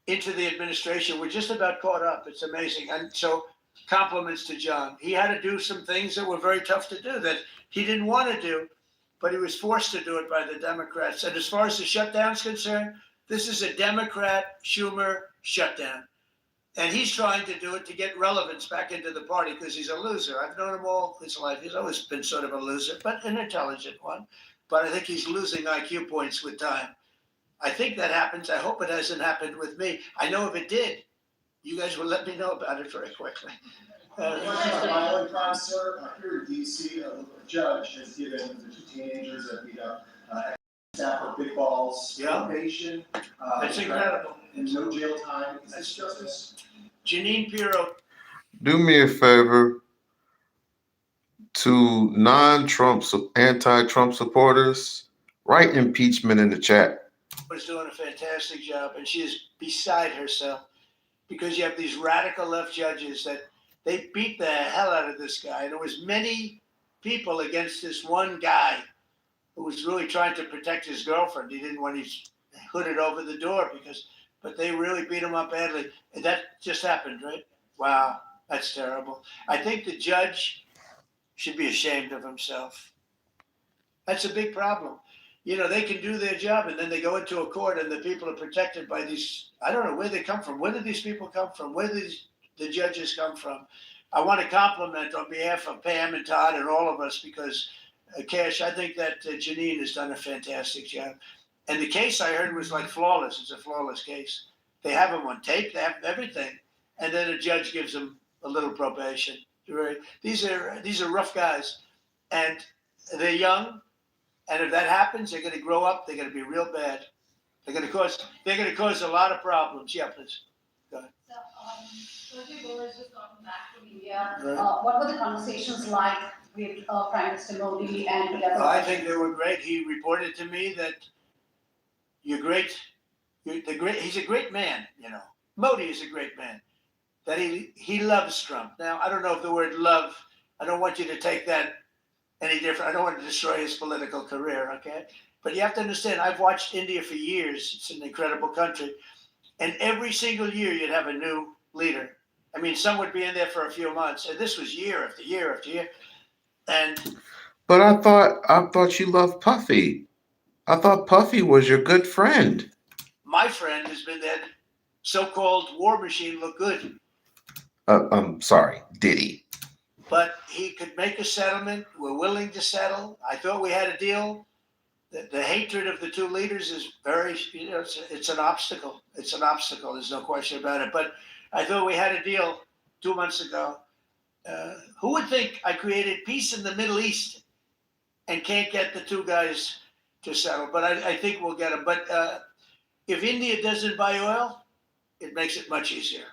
into the administration. We're just about caught up. It's amazing. And so compliments to John. He had to do some things that were very tough to do that he didn't want to do, but he was forced to do it by the Democrats. And as far as the shutdown is concerned, this is a Democrat Schumer shutdown. And he's trying to do it to get relevance back into the party because he's a loser. I've known him all his life. He's always been sort of a loser, but an intelligent one. But I think he's losing IQ points with time. I think that happens. I hope it hasn't happened with me. I know if it did, you guys will let me know about it very quickly. Violent crime, sir. Here in DC, a judge has given the two teenagers that beat up staff for big balls probation. That's incredible. And no jail time. Is this justice? Janine Pirro. Do me a favor to non-Trump, anti-Trump supporters, write impeachment in the chat. Was doing a fantastic job, and she is beside herself because you have these radical left judges that they beat the hell out of this guy. There was many people against this one guy who was really trying to protect his girlfriend. He didn't want to hood it over the door but they really beat him up badly. And that just happened, right? Wow, that's terrible. I think the judge should be ashamed of himself. That's a big problem. You know, they can do their job and then they go into a court and the people are protected by these, I don't know where they come from. Where did these people come from? Where did the judges come from? I want to compliment on behalf of Pam and Todd and all of us because, Cash, I think that Janine has done a fantastic job. And the case I heard was like flawless. It's a flawless case. They have them on tape. They have everything. And then a judge gives them a little probation. These are rough guys. And they're young. And if that happens, they're going to grow up. They're going to be real bad. They're going to cause a lot of problems. Yeah, please. Go ahead. So, just talking back to India, what were the conversations like with Prime Minister Modi and the other? I think they were great. He reported to me that you're great. He's a great man, you know. Modi is a great man. That he loves Trump. Now, I don't know if the word love, I don't want you to take that any different. I don't want to destroy his political career, okay? But you have to understand, I've watched India for years. It's an incredible country. And every single year you'd have a new leader. I mean, some would be in there for a few months. And this was year after year after year. But I thought you loved Puffy. I thought Puffy was your good friend. My friend has been that so-called war machine look good. I'm sorry, did he? But he could make a settlement. We're willing to settle. I thought we had a deal. The hatred of the two leaders is very, it's an obstacle. It's an obstacle. There's no question about it. But I thought we had a deal 2 months ago. Who would think I created peace in the Middle East and can't get the two guys to settle? But I think we'll get them. But if India doesn't buy oil, it makes it much easier.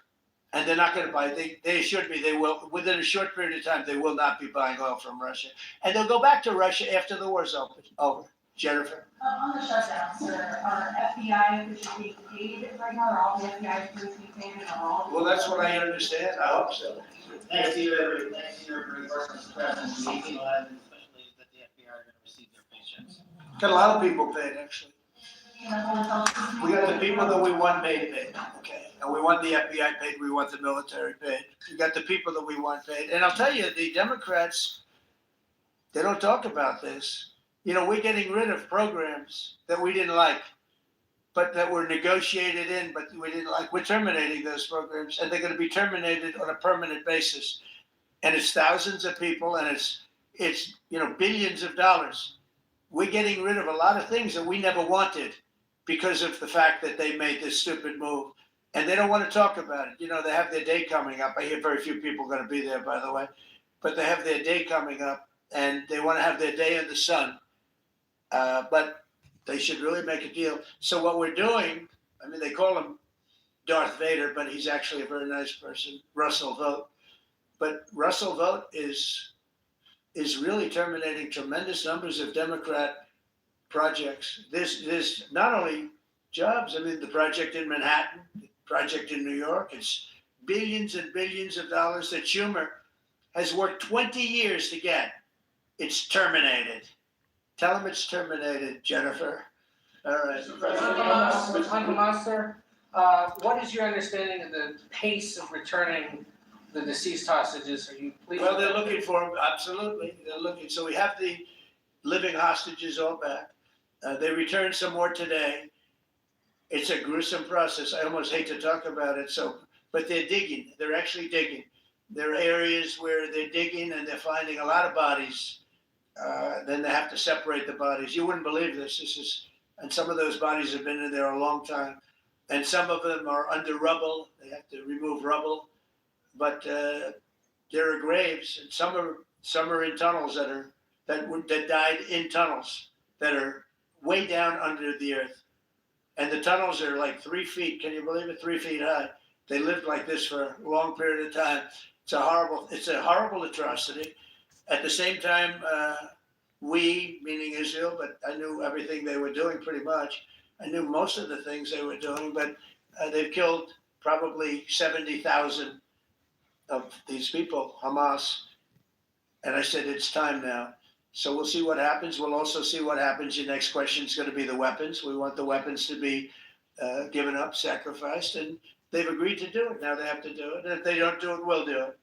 And they're not going to buy. They assured me they will. Within a short period of time, they will not be buying oil from Russia. And they'll go back to Russia after the war's over. Jennifer? On the shutdown, sir, are FBI officials being paid right now, are all the FBI crews being paid, and are all? Well, that's what I understand. I hope so. Next year, reimbursements present, the 1811, especially that the FBI are gonna receive their patients. Got a lot of people paid, actually. And that's what we're talking We got the people that we want paid, okay? And we want the FBI paid, we want the military paid. You got the people that we want paid. And I'll tell you, the Democrats, they don't talk about this. You know, we're getting rid of programs that we didn't like, but that were negotiated in, but we didn't like. We're terminating those programs, and they're gonna be terminated on a permanent basis. And it's thousands of people, and it's billions of dollars. We're getting rid of a lot of things that we never wanted because of the fact that they made this stupid move. And they don't want to talk about it. You know, they have their day coming up. I hear very few people are going to be there, by the way. But they have their day coming up, and they want to have their day in the sun. But they should really make a deal. So what we're doing, I mean, they call him Darth Vader, but he's actually a very nice person, Russell Vogt. But Russell Vogt is really terminating tremendous numbers of Democrat projects. There's not only jobs, I mean, the project in Manhattan, the project in New York, it's billions and billions of dollars that Schumer has worked 20 years to get. It's terminated. Tell him it's terminated, Jennifer. All right. On Hamas, sir, what is your understanding of the pace of returning the deceased hostages? Are you pleased? Well, they're looking for them, absolutely. They're looking. So we have the living hostages all back. They returned some more today. It's a gruesome process. I almost hate to talk about it. But they're digging. They're actually digging. There are areas where they're digging and they're finding a lot of bodies. Then they have to separate the bodies. You wouldn't believe this. And some of those bodies have been in there a long time. And some of them are under rubble. They have to remove rubble. But there are graves, and some are in tunnels that died in tunnels that are way down under the earth, and the tunnels are like 3 feet. Can you believe it? 3 feet high. They lived like this for a long period of time. It's a horrible atrocity. At the same time, we, meaning Israel, but I knew everything they were doing pretty much. I knew most of the things they were doing, but they've killed probably 70,000 of these people, Hamas. And I said, it's time now. So we'll see what happens. We'll also see what happens. Your next question is going to be the weapons. We want the weapons to be given up, sacrificed, and they've agreed to do it. Now they have to do it. And if they don't do it, we'll do it.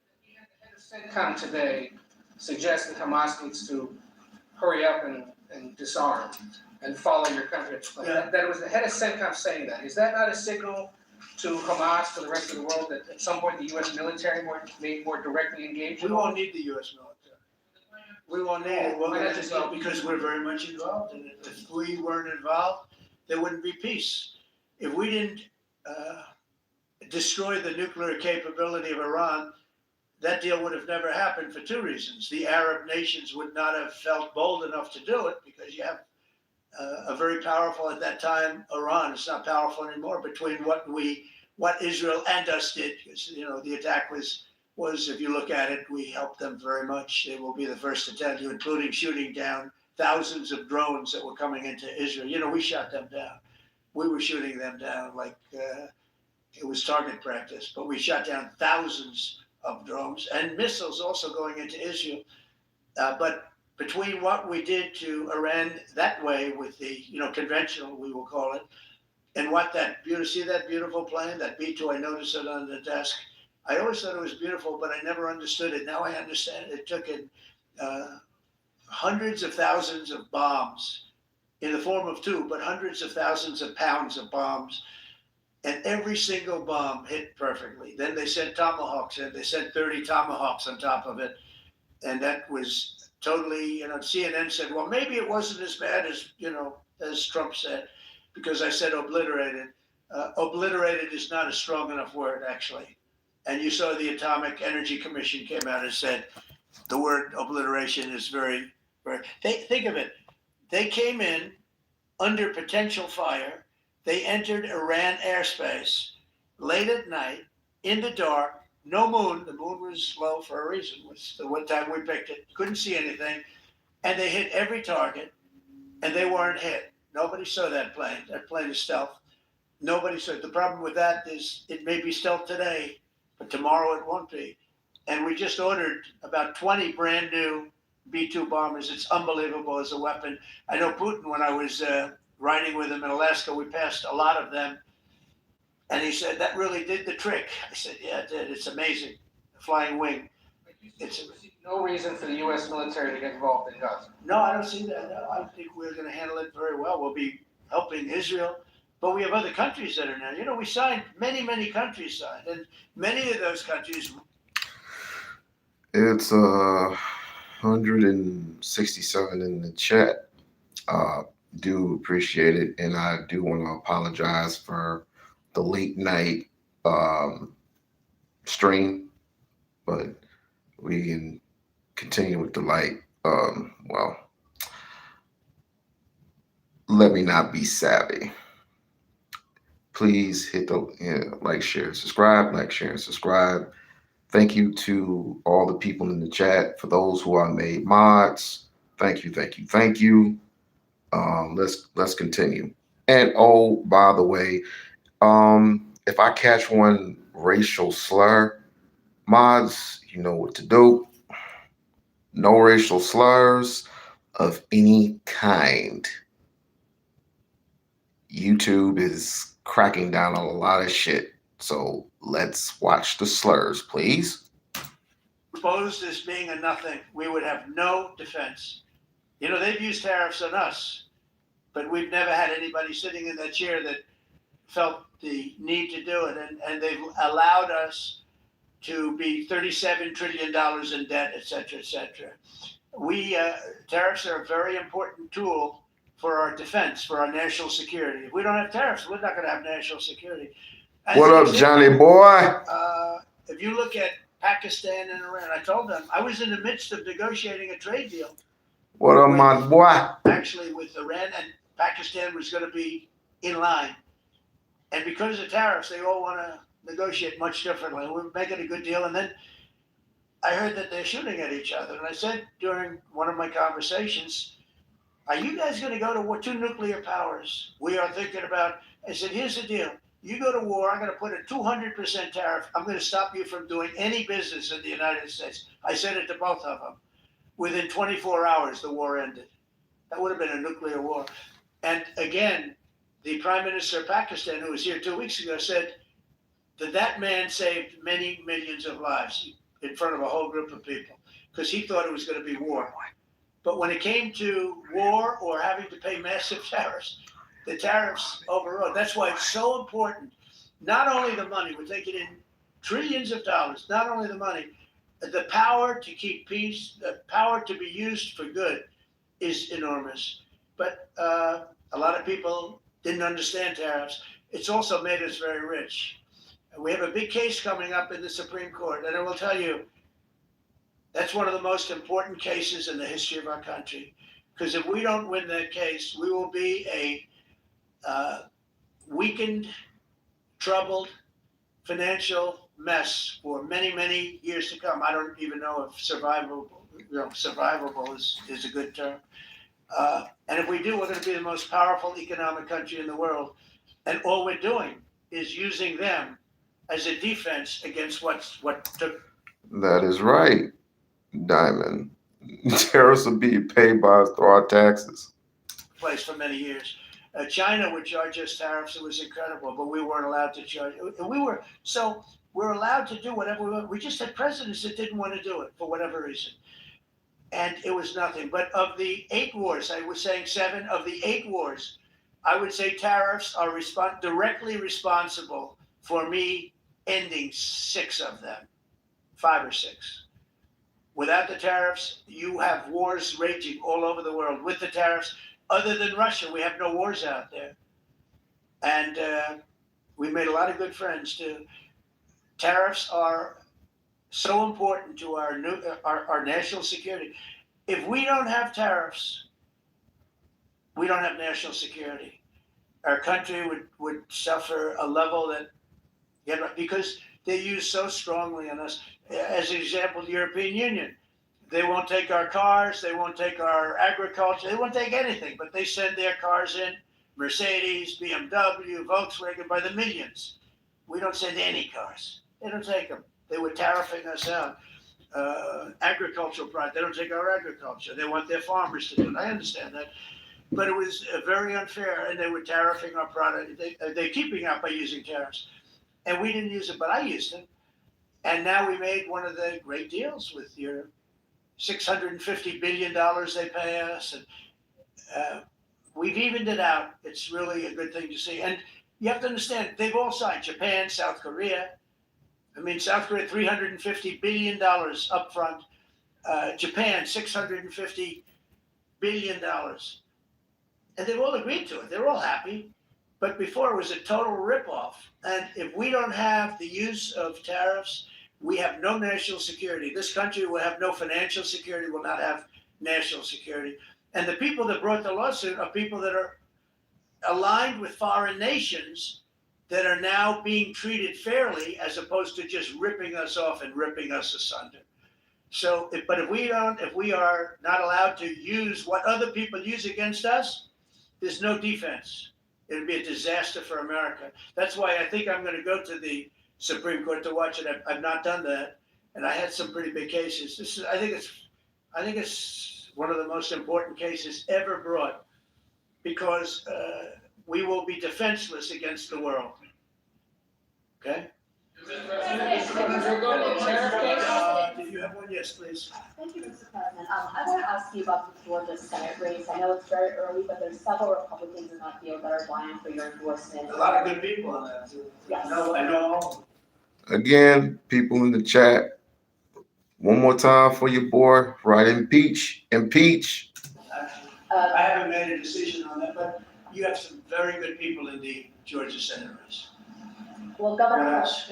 The CENTCOM today suggests that Hamas needs to hurry up and disarm and follow your country. That was the head of CENTCOM saying that. Is that not a signal to Hamas, to the rest of the world, that at some point the U.S. military may more directly engage? We won't need the U.S. military. We won't need it. We'll get involved because we're very much involved in it. If we weren't involved, there wouldn't be peace. If we didn't destroy the nuclear capability of Iran, that deal would have never happened for two reasons. The Arab nations would not have felt bold enough to do it because you have a very powerful, at that time, Iran. It's not powerful anymore between what Israel and us did. Because, the attack was, if you look at it, we helped them very much. They will be the first to tell you, including shooting down thousands of drones that were coming into Israel. We shot them down. We were shooting them down like it was target practice, but we shot down thousands of drones and missiles also going into Israel. But between what we did to Iran that way with the, conventional, we will call it, and see that beautiful plane, that B-2, I noticed it on the desk. I always thought it was beautiful, but I never understood it. Now I understand it. It took in hundreds of thousands of bombs in the form of two, but hundreds of thousands of pounds of bombs. And every single bomb hit perfectly. Then they sent Tomahawks in. They sent 30 Tomahawks on top of it. And that was totally, CNN said, well, maybe it wasn't as bad as Trump said, because I said obliterated. Obliterated is not a strong enough word, actually. And you saw the Atomic Energy Commission came out and said the word obliteration is very, very, think of it. They came in under potential fire. They entered Iran airspace late at night, in the dark, no moon. The moon was low for a reason. It was the one time we picked it. Couldn't see anything. And they hit every target. and they weren't hit. Nobody saw that plane. That plane is stealth. Nobody saw it. The problem with that is it may be stealth today, but tomorrow it won't be. And we just ordered about 20 brand new B-2 bombers. It's unbelievable as a weapon. I know Putin, when I was riding with him in Alaska, we passed a lot of them. And he said, that really did the trick. I said, yeah, it did. It's amazing. Flying wing. It's no reason for the U.S. military to get involved in Gaza. No, I don't see that. No, I think we're going to handle it very well. We'll be helping Israel, but we have other countries that are now. You know, we signed, many countries signed, and many of those countries. It's 167 in the chat. Do appreciate it, and I do want to apologize for the late night stream, but we can continue with the light. Well, let me not be savvy. Please hit the like, share, subscribe, like, share, and subscribe. Thank you to all the people in the chat. For those who I made mods, thank you. Let's continue. And oh, by the way, if I catch one racial slur, mods, you know what to do. No racial slurs of any kind. YouTube is cracking down on a lot of shit. So let's watch the slurs, please. Exposed as being a nothing, we would have no defense. You know, they've used tariffs on us, but we've never had anybody sitting in that chair that felt the need to do it. And they've allowed us to be $37 trillion in debt, et cetera, et cetera. Tariffs are a very important tool for our defense, for our national security. If we don't have tariffs, we're not going to have national security. What up, Johnny boy? If you look at Pakistan and Iran, I told them I was in the midst of negotiating a trade deal. What up, my boy? Actually, with Iran, and Pakistan was going to be in line. And because of tariffs, they all want to negotiate much differently. We're making a good deal. And then I heard that they're shooting at each other. And I said during one of my conversations, are you guys going to go to war? 2 nuclear powers. We are thinking about, I said, here's the deal. You go to war, I'm going to put a 200% tariff. I'm going to stop you from doing any business in the United States. I said it to both of them. Within 24 hours, the war ended. That would have been a nuclear war. And again, the Prime Minister of Pakistan, who was here 2 weeks ago, said that man saved many millions of lives in front of a whole group of people because he thought it was going to be war. But when it came to war or having to pay massive tariffs, the tariffs overrode. That's why it's so important. Not only the money, we're taking in trillions of dollars, not only the money, the power to keep peace, the power to be used for good is enormous. But a lot of people didn't understand tariffs. It's also made us very rich. We have a big case coming up in the Supreme Court, and I will tell you, that's one of the most important cases in the history of our country. Because if we don't win that case, we will be a weakened, troubled, financial mess for many years to come. I don't even know if survivable is a good term. And if we do, we're going to be the most powerful economic country in the world. And all we're doing is using them as a defense against what took. That is right, Diamond. Tariffs are being paid by us through our taxes. Place for many years. China would charge us tariffs. It was incredible, but we weren't allowed to charge. We're allowed to do whatever we want. We just had presidents that didn't want to do it for whatever reason. And it was nothing. But of the 8 wars, I was saying 7 of the 8 wars, I would say tariffs are directly responsible for me ending 6 of them, 5 or 6. Without the tariffs, you have wars raging all over the world. With the tariffs, other than Russia, we have no wars out there. And we made a lot of good friends too. Tariffs are so important to our national security. If we don't have tariffs, we don't have national security. Our country would suffer a level that, because they use so strongly on us. As an example, the European Union, They won't take our cars, they won't take our agriculture, they won't take anything, but they send their cars in, Mercedes, BMW, Volkswagen, by the millions. We don't send any cars. They don't take them. They were tariffing us out. Agricultural product, they don't take our agriculture. They want their farmers to do it. I understand that. But it was very unfair, and they were tariffing our product. They're keeping out by using tariffs. And we didn't use it, but I used it. And now we made one of the great deals with your $650 billion they pay us. And we've evened it out. It's really a good thing to see. And you have to understand, they've all signed. Japan, South Korea. I mean, South Korea, $350 billion up front. Japan, $650 billion. And they've all agreed to it. They're all happy. But before, it was a total ripoff. And if we don't have the use of tariffs, we have no national security. This country will have no financial security, will not have national security. And the people that brought the lawsuit are people that are aligned with foreign nations that are now being treated fairly, as opposed to just ripping us off and ripping us asunder. So, if we are not allowed to use what other people use against us, there's no defense. It would be a disaster for America. That's why I think I'm going to go to the Supreme Court to watch it. I've not done that, and I had some pretty big cases. I think it's one of the most important cases ever brought, because we will be defenseless against the world. Okay. Did you have one? Yes, please. Thank you, Mr. President. I want to ask you about the Georgia Senate race. I know it's very early, but there's several Republicans in that field that are vying for your endorsement. A lot of good people in that too. Yes. I know. Again, people in the chat, one more time for your boy, right? Impeach. I haven't made a decision on that, but you have some very good people in the Georgia Senate race. Well, Governor has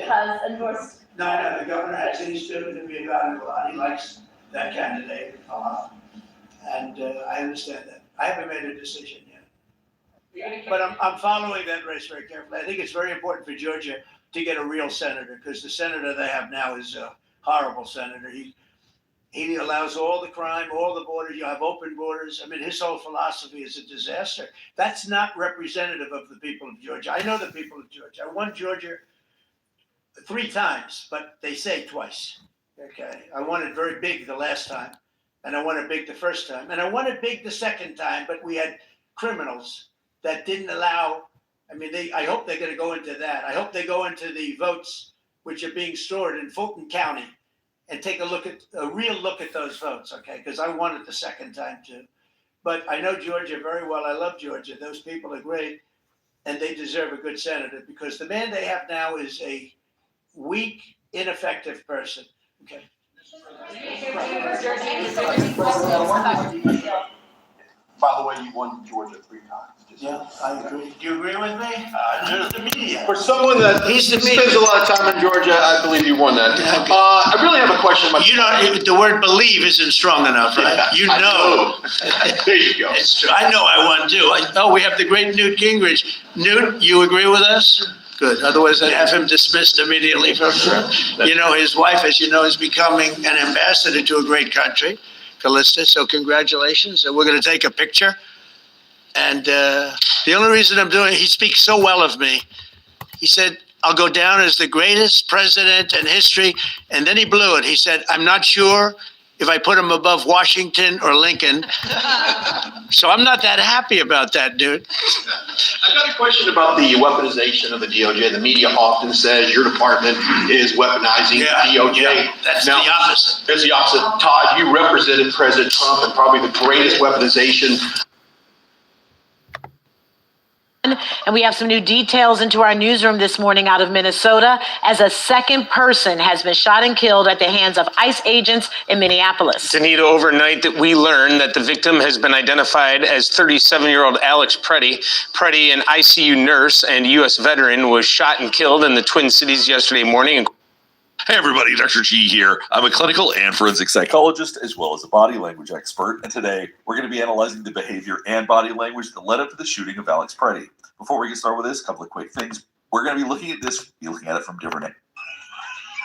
endorsed. No, the governor has, and he's doing to be about it a lot. He likes that candidate a lot. And I understand that. I haven't made a decision yet. But I'm following that race very carefully. I think it's very important for Georgia to get a real senator, because the senator they have now is a horrible senator. He allows all the crime, all the borders. You have open borders. I mean, his whole philosophy is a disaster. That's not representative of the people of Georgia. I know the people of Georgia. I won Georgia 3 times, but they say twice. Okay, I won it very big the last time, and I won it big the first time, and I won it big the second time. But we had criminals that didn't allow. I mean, I hope they're going to go into that. I hope they go into the votes which are being stored in Fulton County and take a real look at those votes. Okay, because I won it the second time too. But I know Georgia very well. I love Georgia. Those people are great, and they deserve a good senator, because the man they have now is a weak, ineffective person. Okay. By the way, you won Georgia 3 times. Yeah, I agree. Do you agree with me? He's the media. For someone that spends a lot of time in Georgia, I believe you won that. Okay. I really have a question about. You know, the word believe isn't strong enough, right? You know. There you go. It's true. I know I won too. We have the great Newt Gingrich. Newt, you agree with us? Good. Otherwise, I'd have him dismissed immediately from his wife, as you know, is becoming an ambassador to a great country, Callista. So congratulations. And we're going to take a picture. And the only reason I'm doing it, he speaks so well of me. He said, I'll go down as the greatest president in history. And then he blew it. He said, I'm not sure if I put him above Washington or Lincoln. So I'm not that happy about that, dude. I've got a question about the weaponization of the DOJ. The media often says your department is weaponizing the DOJ. Yeah, that's the opposite. It's the opposite. Todd, you represented President Trump in probably the greatest weaponization. And we have some new details into our newsroom this morning out of Minnesota, as a second person has been shot and killed at the hands of ICE agents in Minneapolis. Danita, overnight that we learned that the victim has been identified as 37-year-old Alex Preddy. Preddy, an ICU nurse and U.S. veteran, was shot and killed in the Twin Cities yesterday morning. Hey everybody, Dr. G here. I'm a clinical and forensic psychologist as well as a body language expert, and today we're going to be analyzing the behavior and body language that led up to the shooting of Alex Preddy. Before we get started with this, a couple of quick things. We're going to be looking at it from different angles.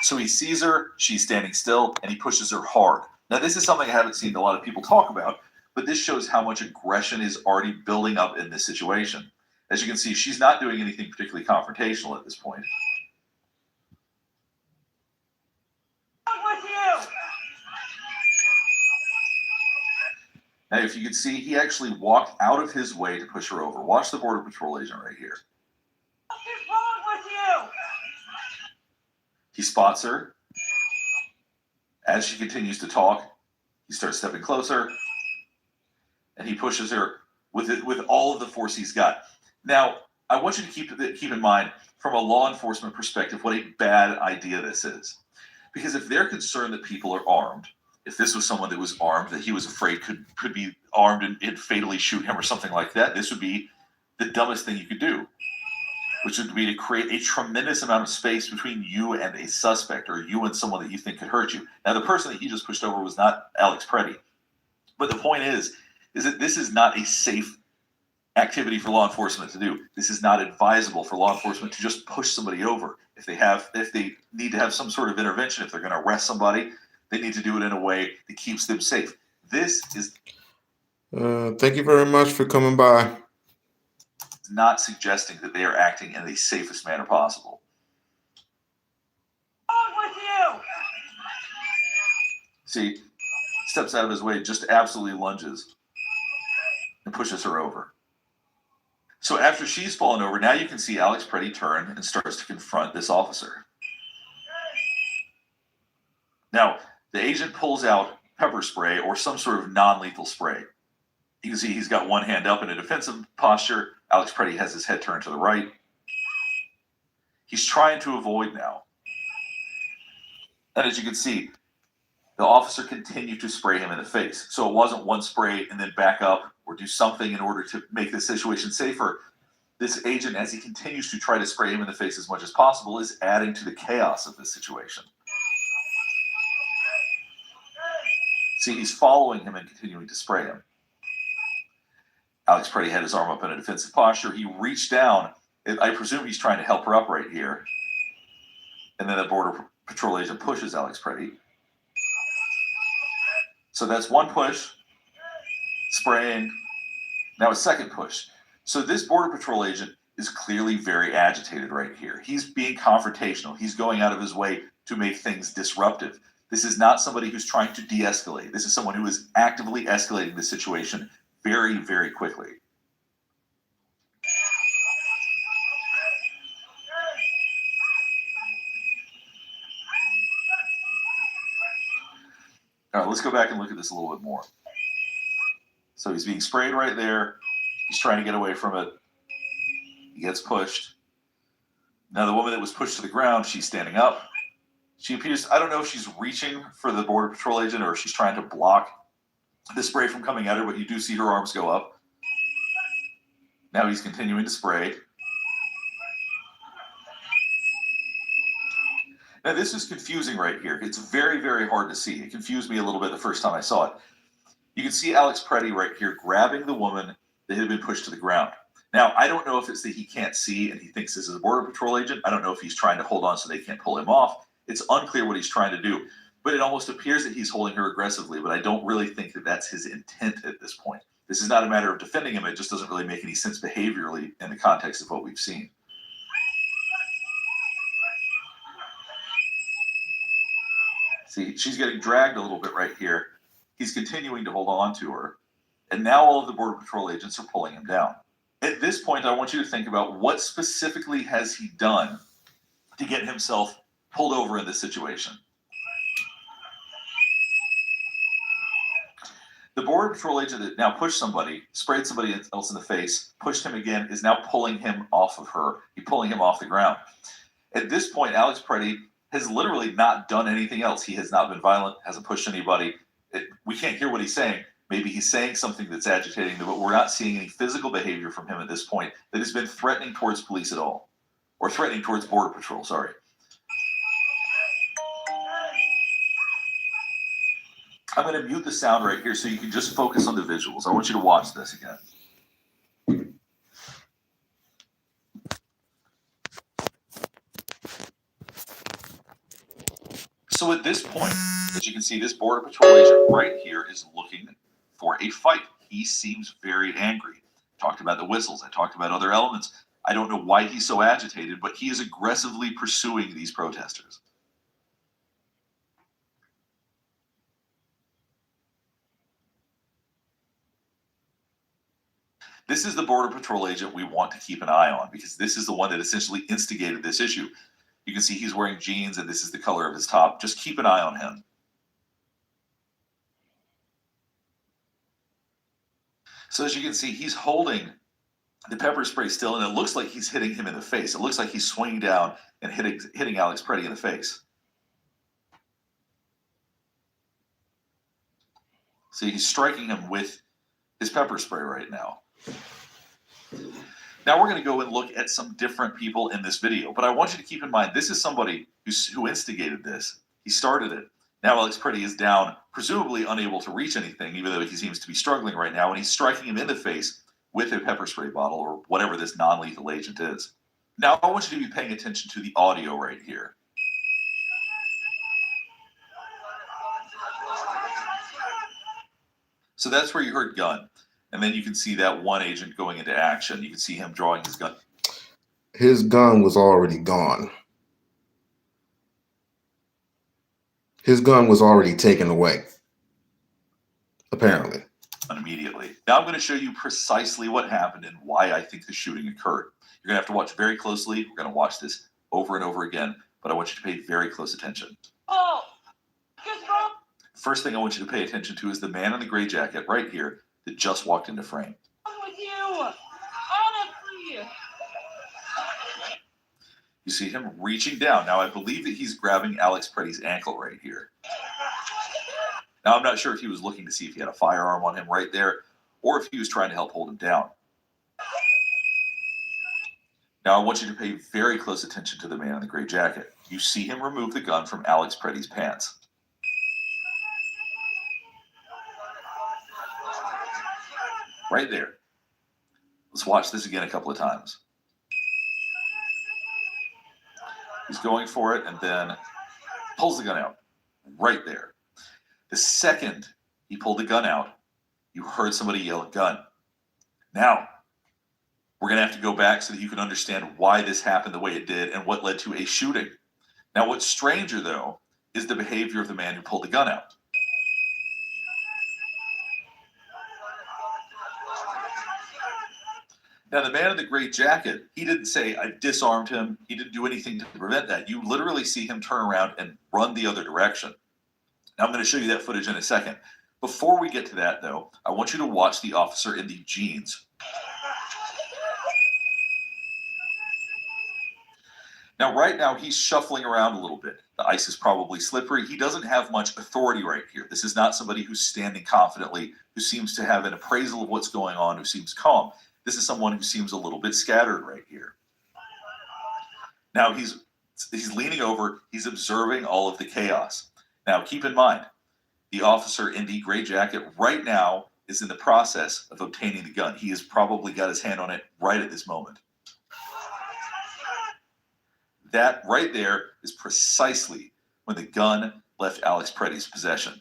So he sees her, she's standing still, and he pushes her hard. Now, this is something I haven't seen a lot of people talk about, but this shows how much aggression is already building up in this situation. As you can see, she's not doing anything particularly confrontational at this point. Now, if you can see, he actually walked out of his way to push her over. Watch the Border Patrol agent right here. What is wrong with you? He spots her. As she continues to talk, he starts stepping closer, and he pushes her with all of the force he's got. Now, I want you to keep in mind, from a law enforcement perspective, what a bad idea this is. Because if they're concerned that people are armed, if this was someone that was armed, that he was afraid could be armed and fatally shoot him or something like that, this would be the dumbest thing you could do, which would be to create a tremendous amount of space between you and a suspect, or you and someone that you think could hurt you. Now, the person that he just pushed over was not Alex Preddy. But the point is that this is not a safe activity for law enforcement to do. This is not advisable for law enforcement to just push somebody over. If they need to have some sort of intervention, if they're going to arrest somebody, they need to do it in a way that keeps them safe. This is Thank you very much for coming by. not suggesting that they are acting in the safest manner possible. What's wrong with you? See, steps out of his way, just absolutely lunges and pushes her over. So after she's fallen over, now you can see Alex Preddy turn and starts to confront this officer. Now, the agent pulls out pepper spray or some sort of non-lethal spray. You can see he's got one hand up in a defensive posture. Alex Preddy has his head turned to the right. He's trying to avoid now. And as you can see, the officer continued to spray him in the face. So it wasn't one spray and then back up or do something in order to make the situation safer. This agent, as he continues to try to spray him in the face as much as possible, is adding to the chaos of this situation. See, he's following him and continuing to spray him. Alex Preddy had his arm up in a defensive posture. He reached down. I presume he's trying to help her up right here. And then the Border Patrol agent pushes Alex Preddy. So that's one push, spraying. Now a second push. So this Border Patrol agent is clearly very agitated right here. He's being confrontational. He's going out of his way to make things disruptive. This is not somebody who's trying to de-escalate. This is someone who is actively escalating the situation very, very quickly. All right, let's go back and look at this a little bit more. So he's being sprayed right there. He's trying to get away from it. He gets pushed. Now the woman that was pushed to the ground, she's standing up. She appears, I don't know if she's reaching for the Border Patrol agent or if she's trying to block the spray from coming at her, but you do see her arms go up. Now he's continuing to spray. Now this is confusing right here. It's very, very hard to see. It confused me a little bit the first time I saw it. You can see Alex Preddy right here grabbing the woman that had been pushed to the ground. Now, I don't know if it's that he can't see and he thinks this is a Border Patrol agent. I don't know if he's trying to hold on so they can't pull him off. It's unclear what he's trying to do, but it almost appears that he's holding her aggressively, but I don't really think that that's his intent at this point. This is not a matter of defending him. It just doesn't really make any sense behaviorally in the context of what we've seen. See, she's getting dragged a little bit right here. He's continuing to hold on to her. And now all of the Border Patrol agents are pulling him down. At this point, I want you to think about what specifically has he done to get himself pulled over in this situation. The Border Patrol agent that now pushed somebody, sprayed somebody else in the face, pushed him again, is now pulling him off of her. He's pulling him off the ground. At this point, Alex Preddy has literally not done anything else. He has not been violent, hasn't pushed anybody. We can't hear what he's saying. Maybe he's saying something that's agitating, but we're not seeing any physical behavior from him at this point that has been threatening towards police at all. Or threatening towards Border Patrol, sorry. I'm going to mute the sound right here so you can just focus on the visuals. I want you to watch this again. So at this point, As you can see, this Border Patrol agent right here is looking for a fight. He seems very angry. Talked about the whistles. I talked about other elements. I don't know why he's so agitated, but he is aggressively pursuing these protesters. This is the Border Patrol agent we want to keep an eye on because this is the one that essentially instigated this issue. You can see he's wearing jeans and this is the color of his top. Just keep an eye on him. So as you can see, he's holding the pepper spray still, and it looks like he's hitting him in the face. It looks like he's swinging down and hitting Alex Preddy in the face. See, he's striking him with his pepper spray right now. Now we're going to go and look at some different people in this video, but I want you to keep in mind, this is somebody who instigated this. He started it. Now Alex Preddy is down, presumably unable to reach anything, even though he seems to be struggling right now, and he's striking him in the face with a pepper spray bottle or whatever this non-lethal agent is. Now I want you to be paying attention to the audio right here. So that's where you heard gun. And then you can see that one agent going into action. You can see him drawing his gun. His gun was already gone. His gun was already taken away, apparently. Immediately. Now I'm going to show you precisely what happened and why I think the shooting occurred. You're going to have to watch very closely. We're going to watch this over and over again, but I want you to pay very close attention. Oh, First thing I want you to pay attention to is the man in the gray jacket right here that just walked into frame. what's with you? Honestly. You see him reaching down. Now I believe that he's grabbing Alex Preddy's ankle right here. Now I'm not sure if he was looking to see if he had a firearm on him right there or if he was trying to help hold him down. Now I want you to pay very close attention to the man in the gray jacket. You see him remove the gun from Alex Preddy's pants. Right there. Let's watch this again a couple of times. He's going for it and then pulls the gun out. Right there. The second he pulled the gun out, you heard somebody yell gun. Now, we're going to have to go back so that you can understand why this happened the way it did and what led to a shooting. Now, what's stranger, though, is the behavior of the man who pulled the gun out. Now, the man in the gray jacket, he didn't say, I disarmed him. He didn't do anything to prevent that. You literally see him turn around and run the other direction. Now, I'm going to show you that footage in a second. Before we get to that, though, I want you to watch the officer in the jeans. Now, right now, he's shuffling around a little bit. The ice is probably slippery. He doesn't have much authority right here. This is not somebody who's standing confidently, who seems to have an appraisal of what's going on, who seems calm. This is someone who seems a little bit scattered right here. Now, he's leaning over. He's observing all of the chaos. Now, keep in mind, the officer in the gray jacket right now is in the process of obtaining the gun. He has probably got his hand on it right at this moment. That right there is precisely when the gun left Alex Preddy's possession.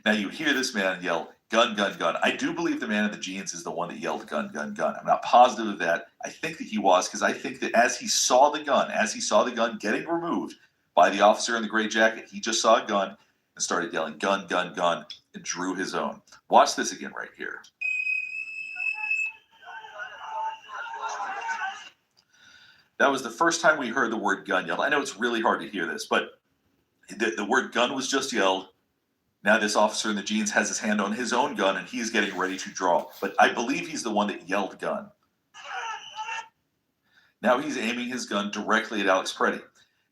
Now you hear this man yell, gun, gun, gun. I do believe the man in the jeans is the one that yelled gun, gun, gun. I'm not positive of that. I think that he was, because I think that as he saw the gun getting removed by the officer in the gray jacket, he just saw a gun and started yelling gun, gun, gun, and drew his own. Watch this again right here. That was the first time we heard the word gun yelled. I know it's really hard to hear this, but the word gun was just yelled. Now this officer in the jeans has his hand on his own gun and he's getting ready to draw. But I believe he's the one that yelled gun. Now he's aiming his gun directly at Alex Preddy.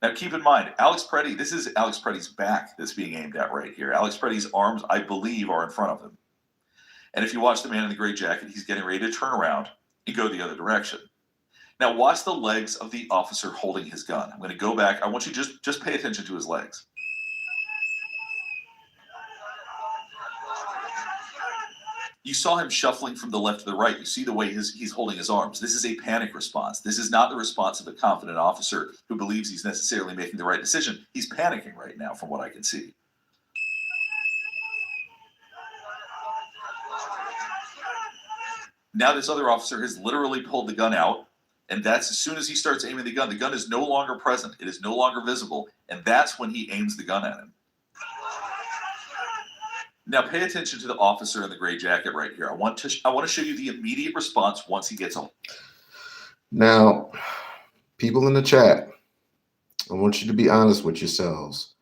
Now keep in mind, Alex Preddy, this is Alex Preddy's back that's being aimed at right here. Alex Preddy's arms, I believe, are in front of him. And if you watch the man in the gray jacket, he's getting ready to turn around and go the other direction. Now watch the legs of the officer holding his gun. I'm going to go back. I want you to just pay attention to his legs. You saw him shuffling from the left to the right. You see the way he's holding his arms. This is a panic response. This is not the response of a confident officer who believes he's necessarily making the right decision. He's panicking right now from what I can see. Now this other officer has literally pulled the gun out, and that's as soon as he starts aiming the gun is no longer present. It is no longer visible, and that's when he aims the gun at him. Now pay attention to the officer in the gray jacket right here. I want to show you the immediate response once he gets home. Now, people in the chat, I want you to be honest with yourselves.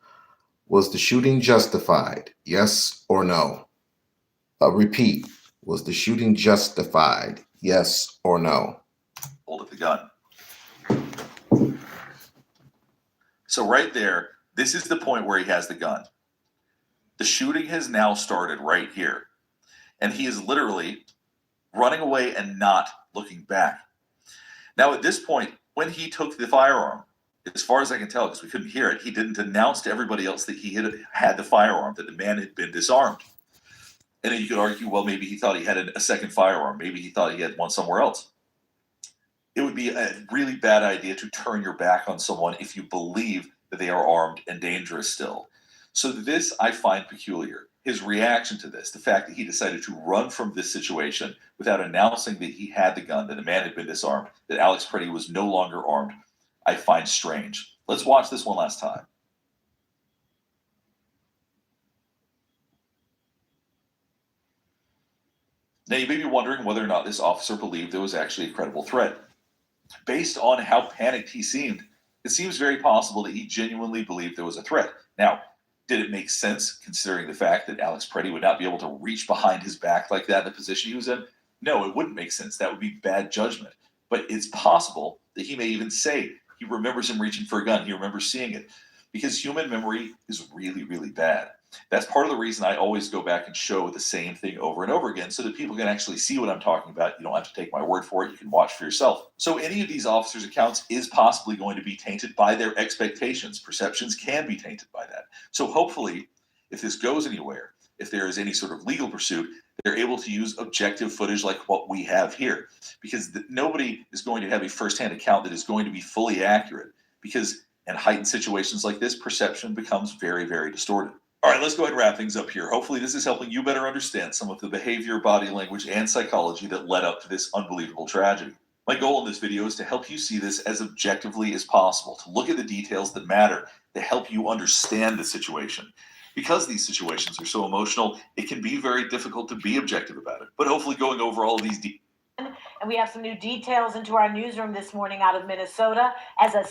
Was the shooting justified? Yes or no? Repeat. Was the shooting justified? Yes or no? Hold up the gun. So right there, this is the point where he has the gun. The shooting has now started right here. And he is literally running away and not looking back. Now at this point, when he took the firearm, as far as I can tell, because we couldn't hear it, he didn't announce to everybody else that he had the firearm, that the man had been disarmed. And then you could argue, well, maybe he thought he had a second firearm. Maybe he thought he had one somewhere else. It would be a really bad idea to turn your back on someone if you believe that they are armed and dangerous still. So this I find peculiar. His reaction to this, the fact that he decided to run from this situation without announcing that he had the gun, that the man had been disarmed, that Alex Pretty was no longer armed, I find strange. Let's watch this one last time. Now you may be wondering whether or not this officer believed there was actually a credible threat. Based on how panicked he seemed, it seems very possible that he genuinely believed there was a threat. Now, did it make sense considering the fact that Alex Pretty would not be able to reach behind his back like that in the position he was in? No, it wouldn't make sense. That would be bad judgment. But it's possible that he may even say he remembers him reaching for a gun. He remembers seeing it. Because human memory is really, really bad. That's part of the reason I always go back and show the same thing over and over again so that people can actually see what I'm talking about. You don't have to take my word for it. You can watch for yourself. So any of these officers' accounts is possibly going to be tainted by their expectations. Perceptions can be tainted by that. So hopefully, if this goes anywhere, if there is any sort of legal pursuit, they're able to use objective footage like what we have here. Because nobody is going to have a firsthand account that is going to be fully accurate. Because in heightened situations like this, perception becomes very, very distorted. All right, let's go ahead and wrap things up here. Hopefully this is helping you better understand some of the behavior, body language, and psychology that led up to this unbelievable tragedy. My goal in this video is to help you see this as objectively as possible, to look at the details that matter, to help you understand the situation. Because these situations are so emotional, it can be very difficult to be objective about it. But hopefully going over all of these details. And we have some new details into our newsroom this morning out of Minnesota as a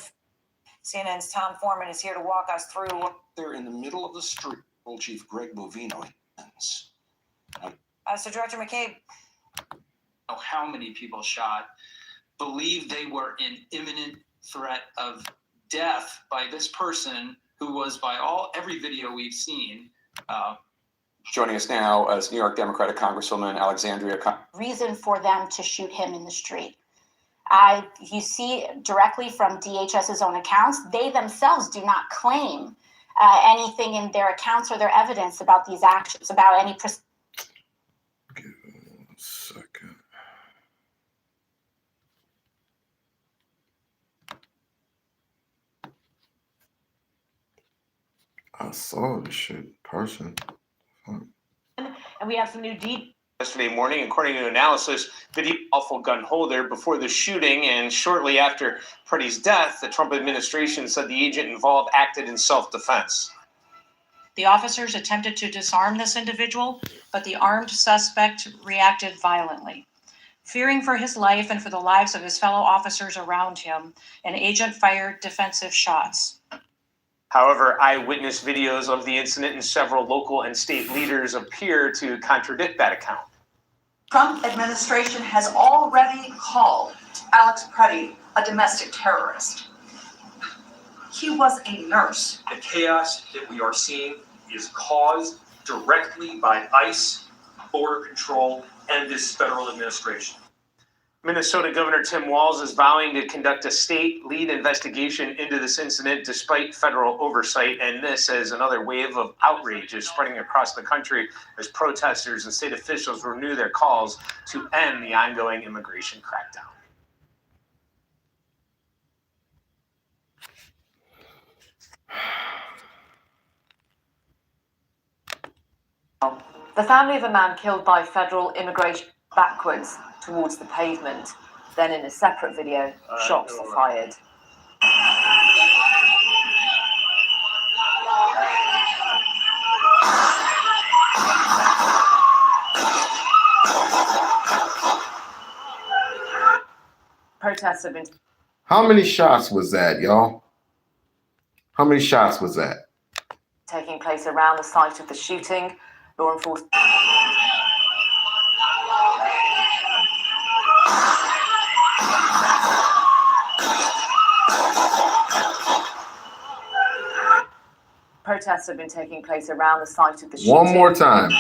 CNN's Tom Foreman is here to walk us through. They're in the middle of the street. Old Chief Greg Bovino. So Director McCabe. How many people shot believe they were in imminent threat of death by this person who was, by every video we've seen. Joining us now is New York Democratic Congresswoman Alexandria. Reason for them to shoot him in the street. You see directly from DHS's own accounts, they themselves do not claim anything in their accounts or their evidence about these actions, about any. Give me 1 second. I saw this shit person. and we have some new details. Yesterday morning, according to analysis, the awful gun holder before the shooting and shortly after Pretty's death, the Trump administration said the agent involved acted in self-defense. The officers attempted to disarm this individual, but the armed suspect reacted violently. Fearing for his life and for the lives of his fellow officers around him, an agent fired defensive shots. However, eyewitness videos of the incident and several local and state leaders appear to contradict that account. Trump administration has already called Alex Pretty a domestic terrorist. He was a nurse. The chaos that we are seeing is caused directly by ICE, Border Control, and this federal administration. Minnesota Governor Tim Walz is vowing to conduct a state lead investigation into this incident despite federal oversight, and this as another wave of outrage is spreading across the country as protesters and state officials renew their calls to end the ongoing immigration crackdown. The family of a man killed by federal immigration backwards. towards the pavement. Then in a separate video, shots are fired. Protests have been How many shots was that, y'all? How many shots was that? taking place around the site of the shooting. Law enforcement. Protests have been taking place around the site of the shooting. One more time.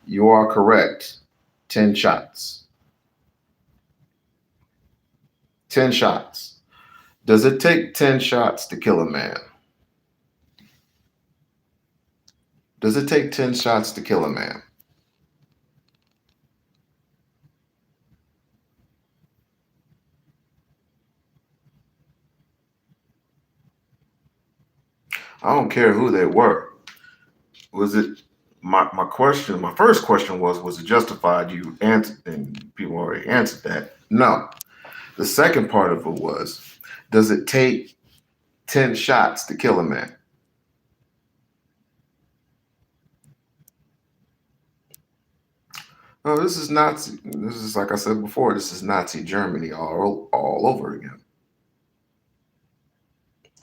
You are correct. 10 shots. 10 shots. Does it take 10 shots to kill a man? Does it take 10 shots to kill a man? I don't care who they were. Was it my question? My first question was it justified? You answered, and people already answered that. No. The second part of it was, does it take 10 shots to kill a man? No, this is Nazi. This is, like I said before, this is Nazi Germany all over again.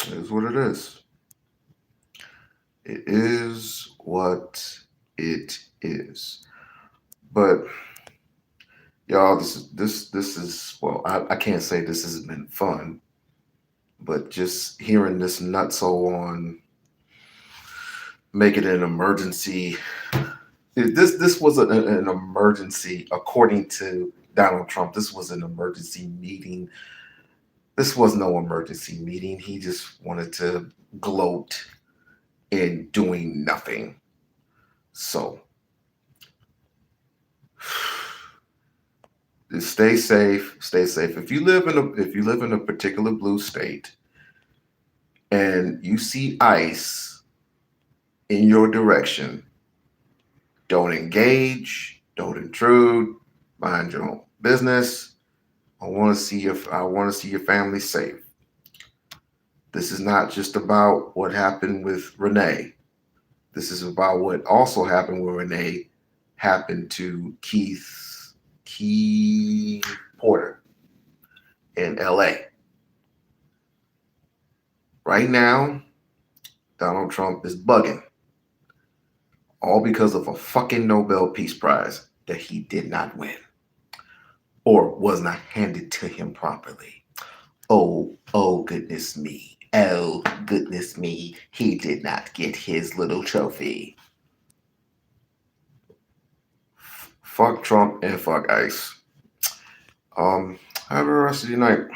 It is what it is. It is what it is. But y'all, this is well, I can't say this has been fun, but just hearing this nutso on make it an emergency. This was an emergency, according to Donald Trump. This was an emergency meeting. This was no emergency meeting. He just wanted to gloat in doing nothing. So just stay safe. Stay safe. If you live in a particular blue state and you see ICE in your direction, don't engage, don't intrude, mind your own business. I want to see your family safe. This is not just about what happened with Renee. This is about what also happened with Renee happened to Keith Porter in LA. Right now, Donald Trump is bugging. All because of a fucking Nobel Peace Prize that he did not win or was not handed to him properly. Oh goodness me. Oh goodness me. He did not get his little trophy. Fuck Trump and fuck ICE. Have a rest of your night.